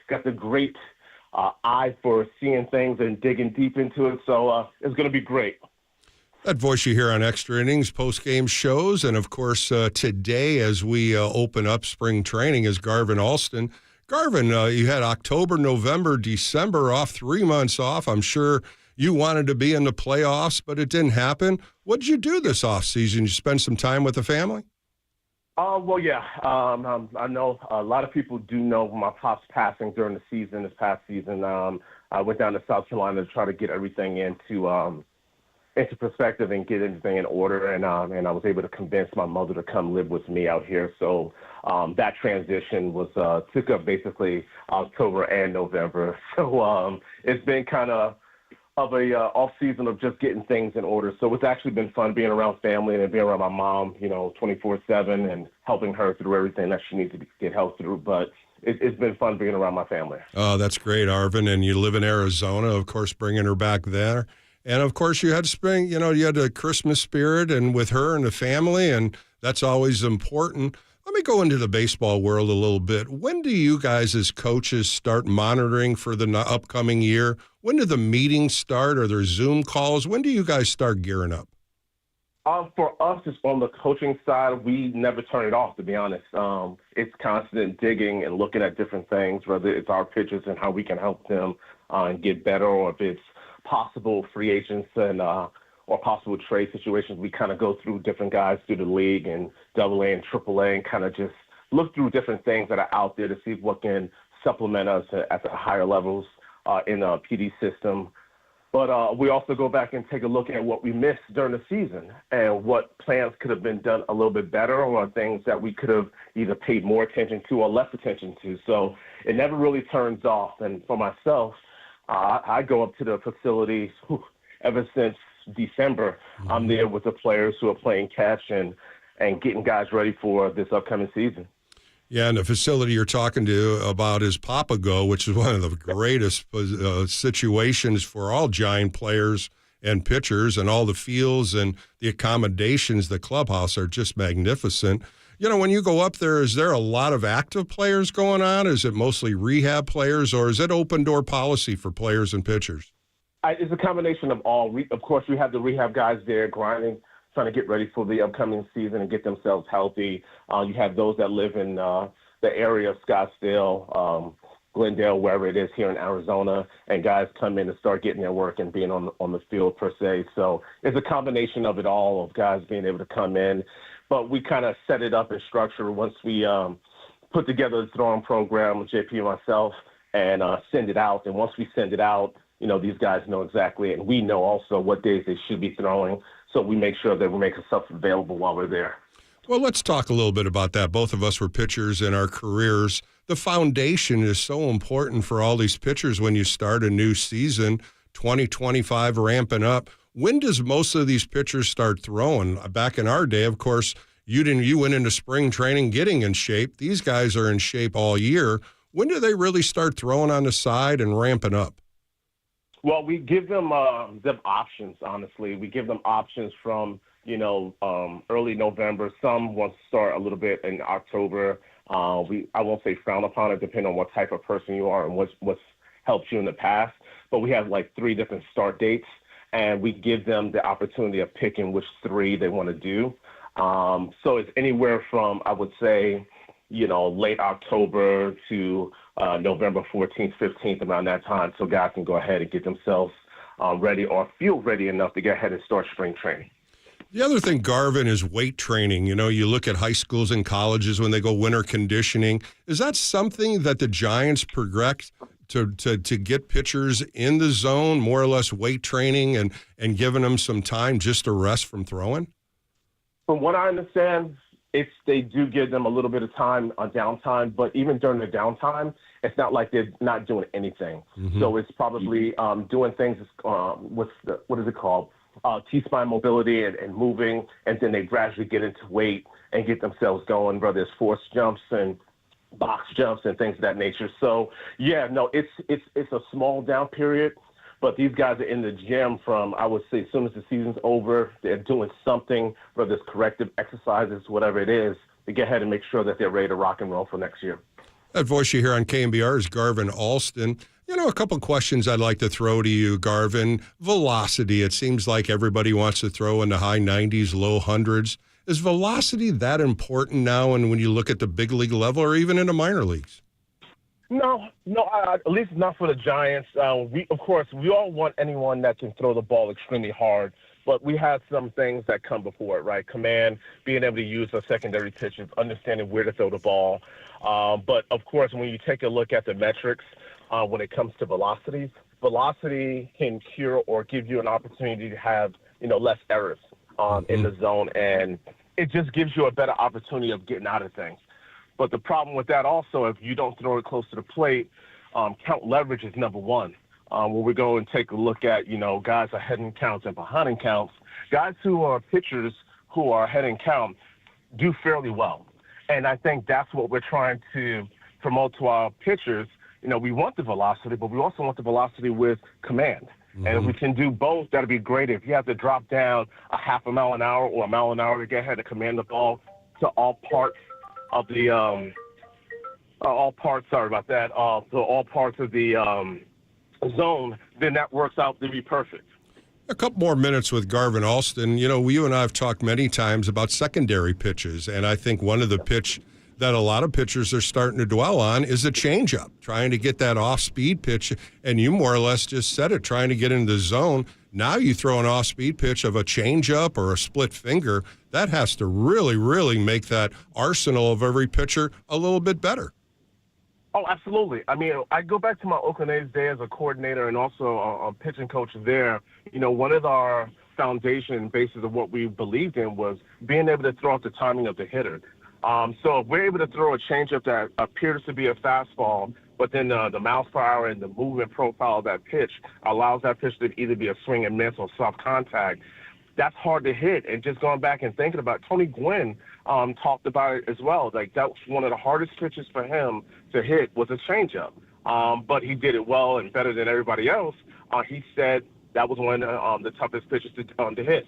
Speaker 14: Got the great eye for seeing things and digging deep into it. So it's going to be great.
Speaker 2: That voice you hear on Extra Innings, post-game shows, and of course today as we open up spring training is Garvin Alston. Garvin, you had October, November, December off, 3 months off. I'm sure you wanted to be in the playoffs, but it didn't happen. What did you do this offseason? You spend some time with the family?
Speaker 14: Well, yeah. I know a lot of people do know my pop's passing during the season, this past season. I went down to South Carolina to try to get everything into perspective and get everything in order, and I was able to convince my mother to come live with me out here. So that transition took up basically October and November. So it's been kind of a off season of just getting things in order. So it's actually been fun being around family and being around my mom, 24/7, and helping her through everything that she needs to get help through. But it's been fun being around my family.
Speaker 2: Oh, that's great, Arvin. And you live in Arizona, of course, bringing her back there. And, of course, you had spring, you had a Christmas spirit and with her and the family, and that's always important. Let me go into the baseball world a little bit. When do you guys as coaches start monitoring for the upcoming year? When do the meetings start? Are there Zoom calls? When do you guys start gearing up?
Speaker 14: For us, it's on the coaching side. We never turn it off, to be honest. It's constant digging and looking at different things, whether it's our pitchers and how we can help them get better, or if it's possible free agents and or possible trade situations. We kind of go through different guys through the league and AA and AAA, and kind of just look through different things that are out there to see what can supplement us at the higher levels in the PD system. But we also go back and take a look at what we missed during the season and what plans could have been done a little bit better, or things that we could have either paid more attention to or less attention to. So it never really turns off. And for myself, I go up to the facilities ever since December. I'm there with the players who are playing catch and getting guys ready for this upcoming season.
Speaker 2: Yeah, and the facility you're talking to about is Papago, which is one of the greatest situations for all Giant players and pitchers, and all the fields and the accommodations, the clubhouse are just magnificent. When you go up there, is there a lot of active players going on? Is it mostly rehab players, or is it open door policy for players and pitchers?
Speaker 14: It's a combination of all. Of course, we have the rehab guys there grinding, trying to get ready for the upcoming season and get themselves healthy. You have those that live in the area of Scottsdale, Glendale, wherever it is here in Arizona, and guys come in and start getting their work and being on the field per se. So it's a combination of it all, of guys being able to come in. but we kind of set it up in structure once we put together the throwing program with JP and myself and send it out. And once we send it out, these guys know exactly, and we know also what days they should be throwing. So we make sure that we make ourselves available while we're there.
Speaker 2: Well, let's talk a little bit about that. Both of us were pitchers in our careers. The foundation is so important for all these pitchers when you start a new season, 2025 ramping up. When does most of these pitchers start throwing? Back in our day, of course, you went into spring training getting in shape. These guys are in shape all year. When do they really start throwing on the side and ramping up?
Speaker 14: Well, we give them options, honestly. We give them options from, early November. Some want to start a little bit in October. I won't say frown upon it, depending on what type of person you are and what's helped you in the past. But we have like 3 different start dates, and we give them the opportunity of picking which 3 they want to do. So it's anywhere from, I would say, late October to November 14th, 15th, around that time, so guys can go ahead and get themselves ready or feel ready enough to get ahead and start spring training.
Speaker 2: The other thing, Garvin, is weight training. You look at high schools and colleges when they go winter conditioning. Is that something that the Giants progress to get pitchers in the zone, more or less weight training and giving them some time just to rest from throwing?
Speaker 14: From what I understand, they do give them a little bit of time on downtime, but even during the downtime, it's not like they're not doing anything. Mm-hmm. So it's probably doing things what is it called? T-spine mobility and moving, and then they gradually get into weight and get themselves going, whether it's force jumps and box jumps and things of that nature. So, yeah, no, it's a small down period, but these guys are in the gym from, I would say, as soon as the season's over, they're doing something, whether it's corrective exercises, whatever it is, to get ahead and make sure that they're ready to rock and roll for next year.
Speaker 2: That voice you hear on KNBR is Garvin Alston. A couple questions I'd like to throw to you, Garvin. Velocity, it seems like everybody wants to throw in the high 90s, low hundreds. Is velocity that important now and when you look at the big league level or even in the minor leagues?
Speaker 14: No, at least not for the Giants. We all want anyone that can throw the ball extremely hard, but we have some things that come before it, right? Command, being able to use a secondary pitches, understanding where to throw the ball. But, of course, when you take a look at the metrics, when it comes to velocity can cure or give you an opportunity to have, less errors in the zone, and it just gives you a better opportunity of getting out of things. But the problem with that also, if you don't throw it close to the plate, count leverage is number one. When we go and take a look at, guys ahead in counts and behind in counts, guys who are pitchers who are ahead in count do fairly well. And I think that's what we're trying to promote to our pitchers. We want the velocity, but we also want the velocity with command. Mm-hmm. And if we can do both, that'd be great. If you have to drop down a half a mile an hour or a mile an hour to get ahead and command the ball to all parts of the all parts of the zone, then that works out to be perfect.
Speaker 2: A couple more minutes with Garvin Alston. You and I have talked many times about secondary pitches, and I think one of the pitch that a lot of pitchers are starting to dwell on is a changeup, trying to get that off-speed pitch, and you more or less just said it, trying to get into the zone. Now you throw an off-speed pitch of a changeup or a split finger. That has to really, really make that arsenal of every pitcher a little bit better.
Speaker 14: Oh, absolutely. I mean, I go back to my Oakland A's day as a coordinator and also a pitching coach there. One of our foundation bases of what we believed in was being able to throw out the timing of the hitter. So if we're able to throw a changeup that appears to be a fastball, but then the miles per hour and the movement profile of that pitch allows that pitch to either be a swing and miss or soft contact, that's hard to hit. And just going back and thinking about it, Tony Gwynn talked about it as well. Like, that was one of the hardest pitches for him to hit was a changeup. But he did it well and better than everybody else. He said that was one of the toughest pitches to hit.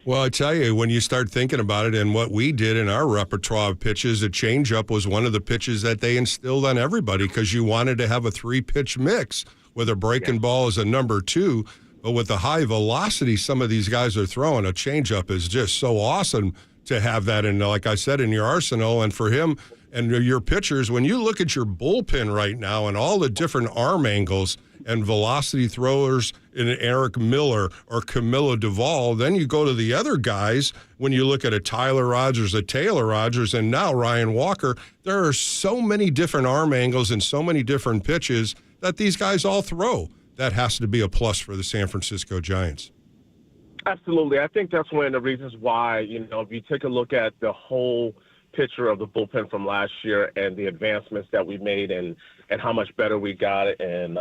Speaker 2: Well, I tell you, when you start thinking about it and what we did in our repertoire of pitches, a changeup was one of the pitches that they instilled on everybody because you wanted to have a 3-pitch mix with a breaking ball as a number 2. But with the high velocity some of these guys are throwing, a changeup is just so awesome to have that in, like I said, in your arsenal. And for him and your pitchers, when you look at your bullpen right now and all the different arm angles, and velocity throwers in Eric Miller or Camilo Duvall. Then you go to the other guys when you look at a Tyler Rogers, a Taylor Rogers, and now Ryan Walker. There are so many different arm angles and so many different pitches that these guys all throw. That has to be a plus for the San Francisco Giants.
Speaker 14: Absolutely. I think that's one of the reasons why, if you take a look at the whole picture of the bullpen from last year and the advancements that we made and how much better we got it. And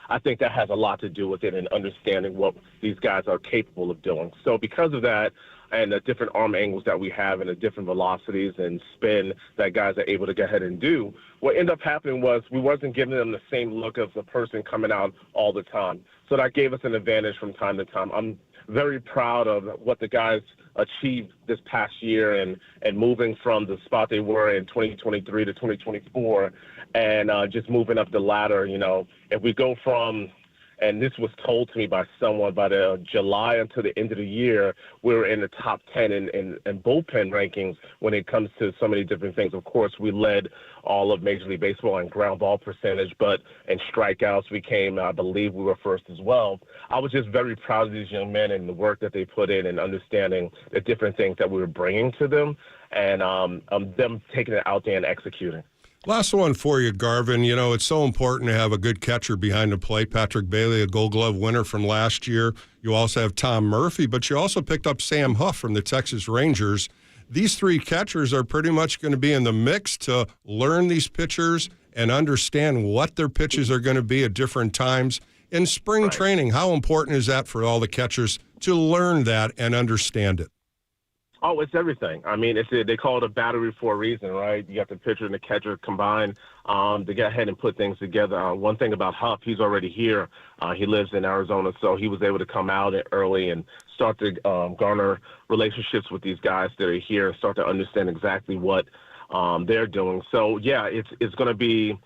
Speaker 14: I think that has a lot to do with it and understanding what these guys are capable of doing. So because of that and the different arm angles that we have and the different velocities and spin that guys are able to go ahead and do, what ended up happening was we wasn't giving them the same look of the person coming out all the time. So that gave us an advantage from time to time. I'm very proud of what the guys achieved this past year and moving from the spot they were in 2023 to 2024 and just moving up the ladder. If we go from, and this was told to me by someone, by the July until the end of the year, we were in the top 10 in bullpen rankings when it comes to so many different things. Of course, we led all of Major League Baseball in ground ball percentage, but in strikeouts we came, I believe we were first as well. I was just very proud of these young men and the work that they put in and understanding the different things that we were bringing to them and them taking it out there and executing.
Speaker 2: Last one for you, Garvin. It's so important to have a good catcher behind the plate. Patrick Bailey, a Gold Glove winner from last year. You also have Tom Murphy, but you also picked up Sam Huff from the Texas Rangers. These three catchers are pretty much going to be in the mix to learn these pitchers and understand what their pitches are going to be at different times. In spring training, how important is that for all the catchers to learn that and understand it?
Speaker 14: Oh, it's everything. I mean, they call it a battery for a reason, right? You got the pitcher and the catcher combined to get ahead and put things together. One thing about Huff, he's already here. He lives in Arizona, so he was able to come out early and start to garner relationships with these guys that are here and start to understand exactly what they're doing. So, yeah, it's going to be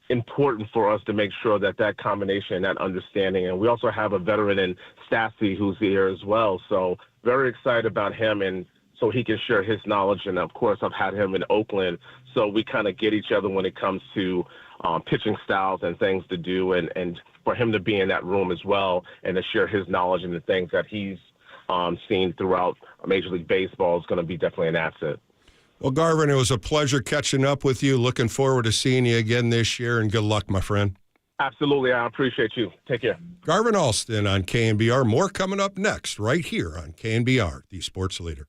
Speaker 14: important for us to make sure that combination, that understanding, and we also have a veteran in Stassi who's here as well. So very excited about him, and so he can share his knowledge. And of course, I've had him in Oakland, so we kind of get each other when it comes to pitching styles and things to do, and for him to be in that room as well and to share his knowledge and the things that he's seen throughout Major League Baseball is going to be definitely an asset.
Speaker 2: Well, Garvin, it was a pleasure catching up with you. Looking forward to seeing you again this year, and good luck, my friend.
Speaker 14: Absolutely. I appreciate you. Take care.
Speaker 2: Garvin Alston on KNBR. More coming up next right here on KNBR, the sports leader.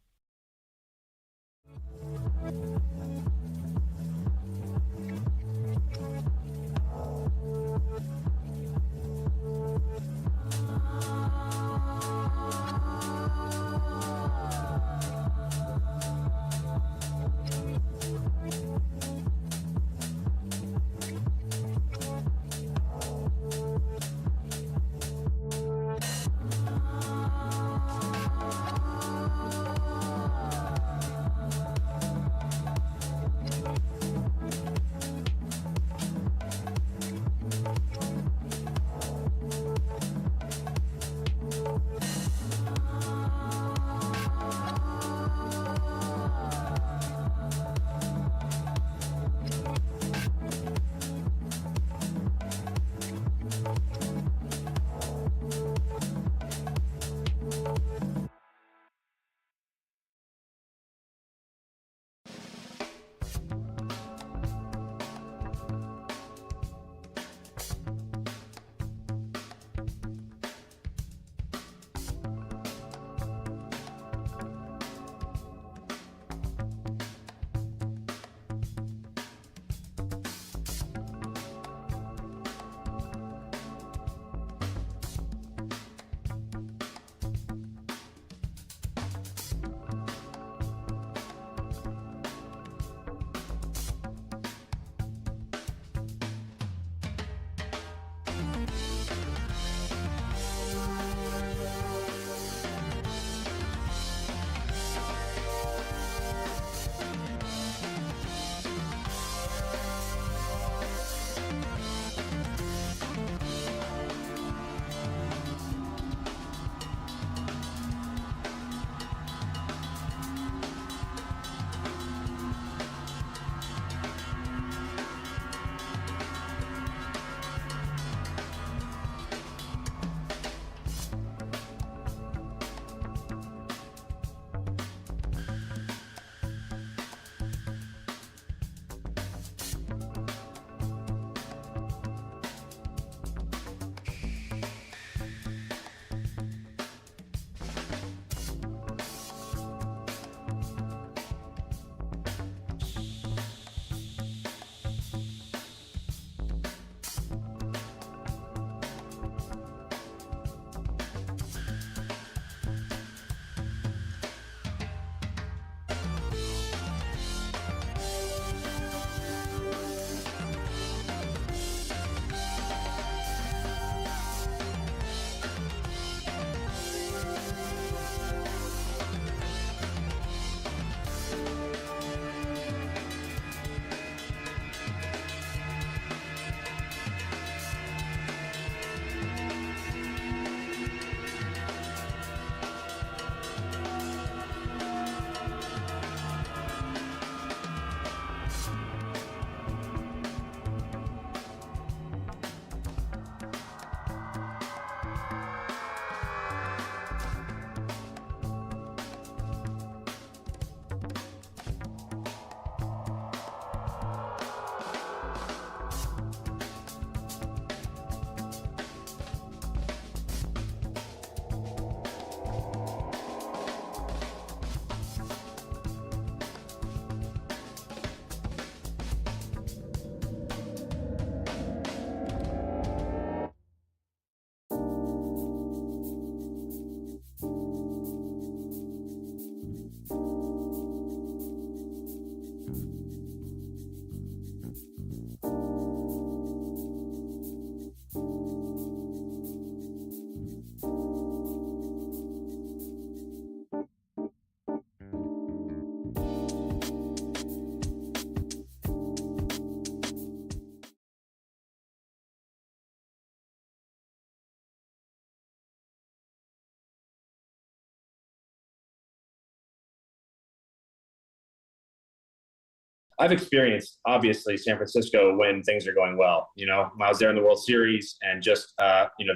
Speaker 15: I've experienced, obviously, San Francisco when things are going well. When I was there in the World Series and just,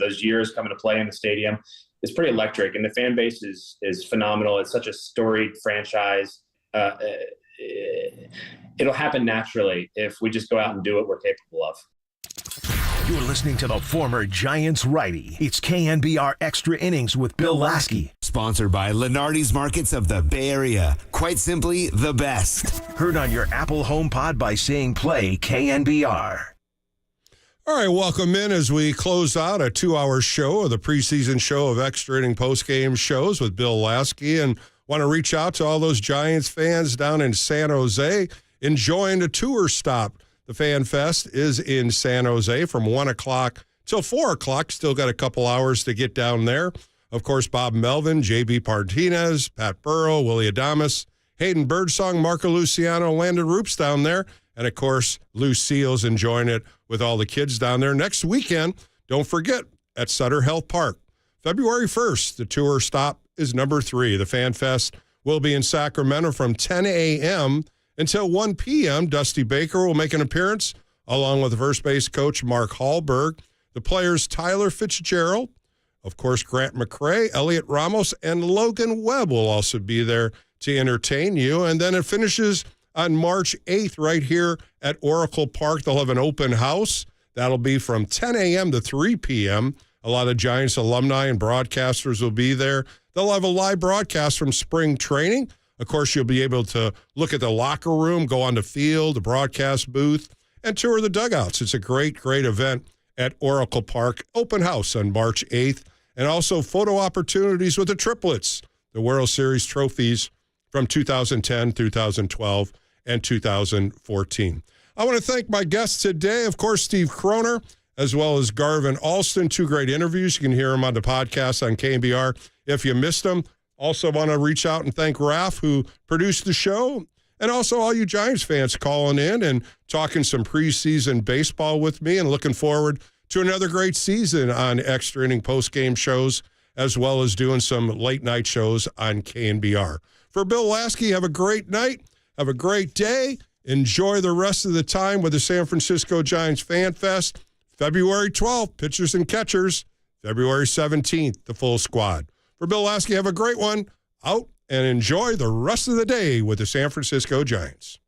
Speaker 15: those years coming to play in the stadium, it's pretty electric. And the fan base is phenomenal. It's such a storied franchise. It'll happen naturally if we just go out and do what we're capable of.
Speaker 1: You're listening to the former Giants righty. It's KNBR Extra Innings with Bill Lasky.
Speaker 4: Sponsored by Lenardi's Markets of the Bay Area. Quite simply, the best.
Speaker 1: Heard on your Apple HomePod by saying play KNBR.
Speaker 2: All right, welcome in as we close out a 2-hour show of the preseason show of Extra Inning Postgame Shows with Bill Lasky, and want to reach out to all those Giants fans down in San Jose enjoying a tour stop. The FanFest is in San Jose from 1 o'clock till 4 o'clock. Still got a couple hours to get down there. Of course, Bob Melvin, J.B. Martinez, Pat Burrow, Willie Adames, Hayden Birdsong, Marco Luciano, Landon Roops down there. And, of course, Lucille's enjoying it with all the kids down there. Next weekend, don't forget, at Sutter Health Park. February 1st, the tour stop is number 3. The FanFest will be in Sacramento from 10 a.m. until 1 p.m. Dusty Baker will make an appearance, along with first base coach Mark Hallberg. The players Tyler Fitzgerald, of course, Grant McCrae, Elliot Ramos, and Logan Webb will also be there to entertain you. And then it finishes on March 8th right here at Oracle Park. They'll have an open house. That'll be from 10 a.m. to 3 p.m. A lot of Giants alumni and broadcasters will be there. They'll have a live broadcast from spring training. Of course, you'll be able to look at the locker room, go on the field, the broadcast booth, and tour the dugouts. It's a great, great event at Oracle Park. Open house on March 8th. And also photo opportunities with the triplets, the World Series trophies from 2010, 2012, and 2014. I want to thank my guests today, of course, Steve Croner, as well as Garvin Alston. 2 great interviews. You can hear them on the podcast on KNBR if you missed them. Also want to reach out and thank Raph, who produced the show, and also all you Giants fans calling in and talking some preseason baseball with me, and looking forward to another great season on Extra Inning Postgame Shows, as well as doing some late-night shows on KNBR. For Bill Lasky, have a great night. Have a great day. Enjoy the rest of the time with the San Francisco Giants FanFest. February 12th, pitchers and catchers. February 17th, the full squad. For Bill Lasky, have a great one. Out and enjoy the rest of the day with the San Francisco Giants.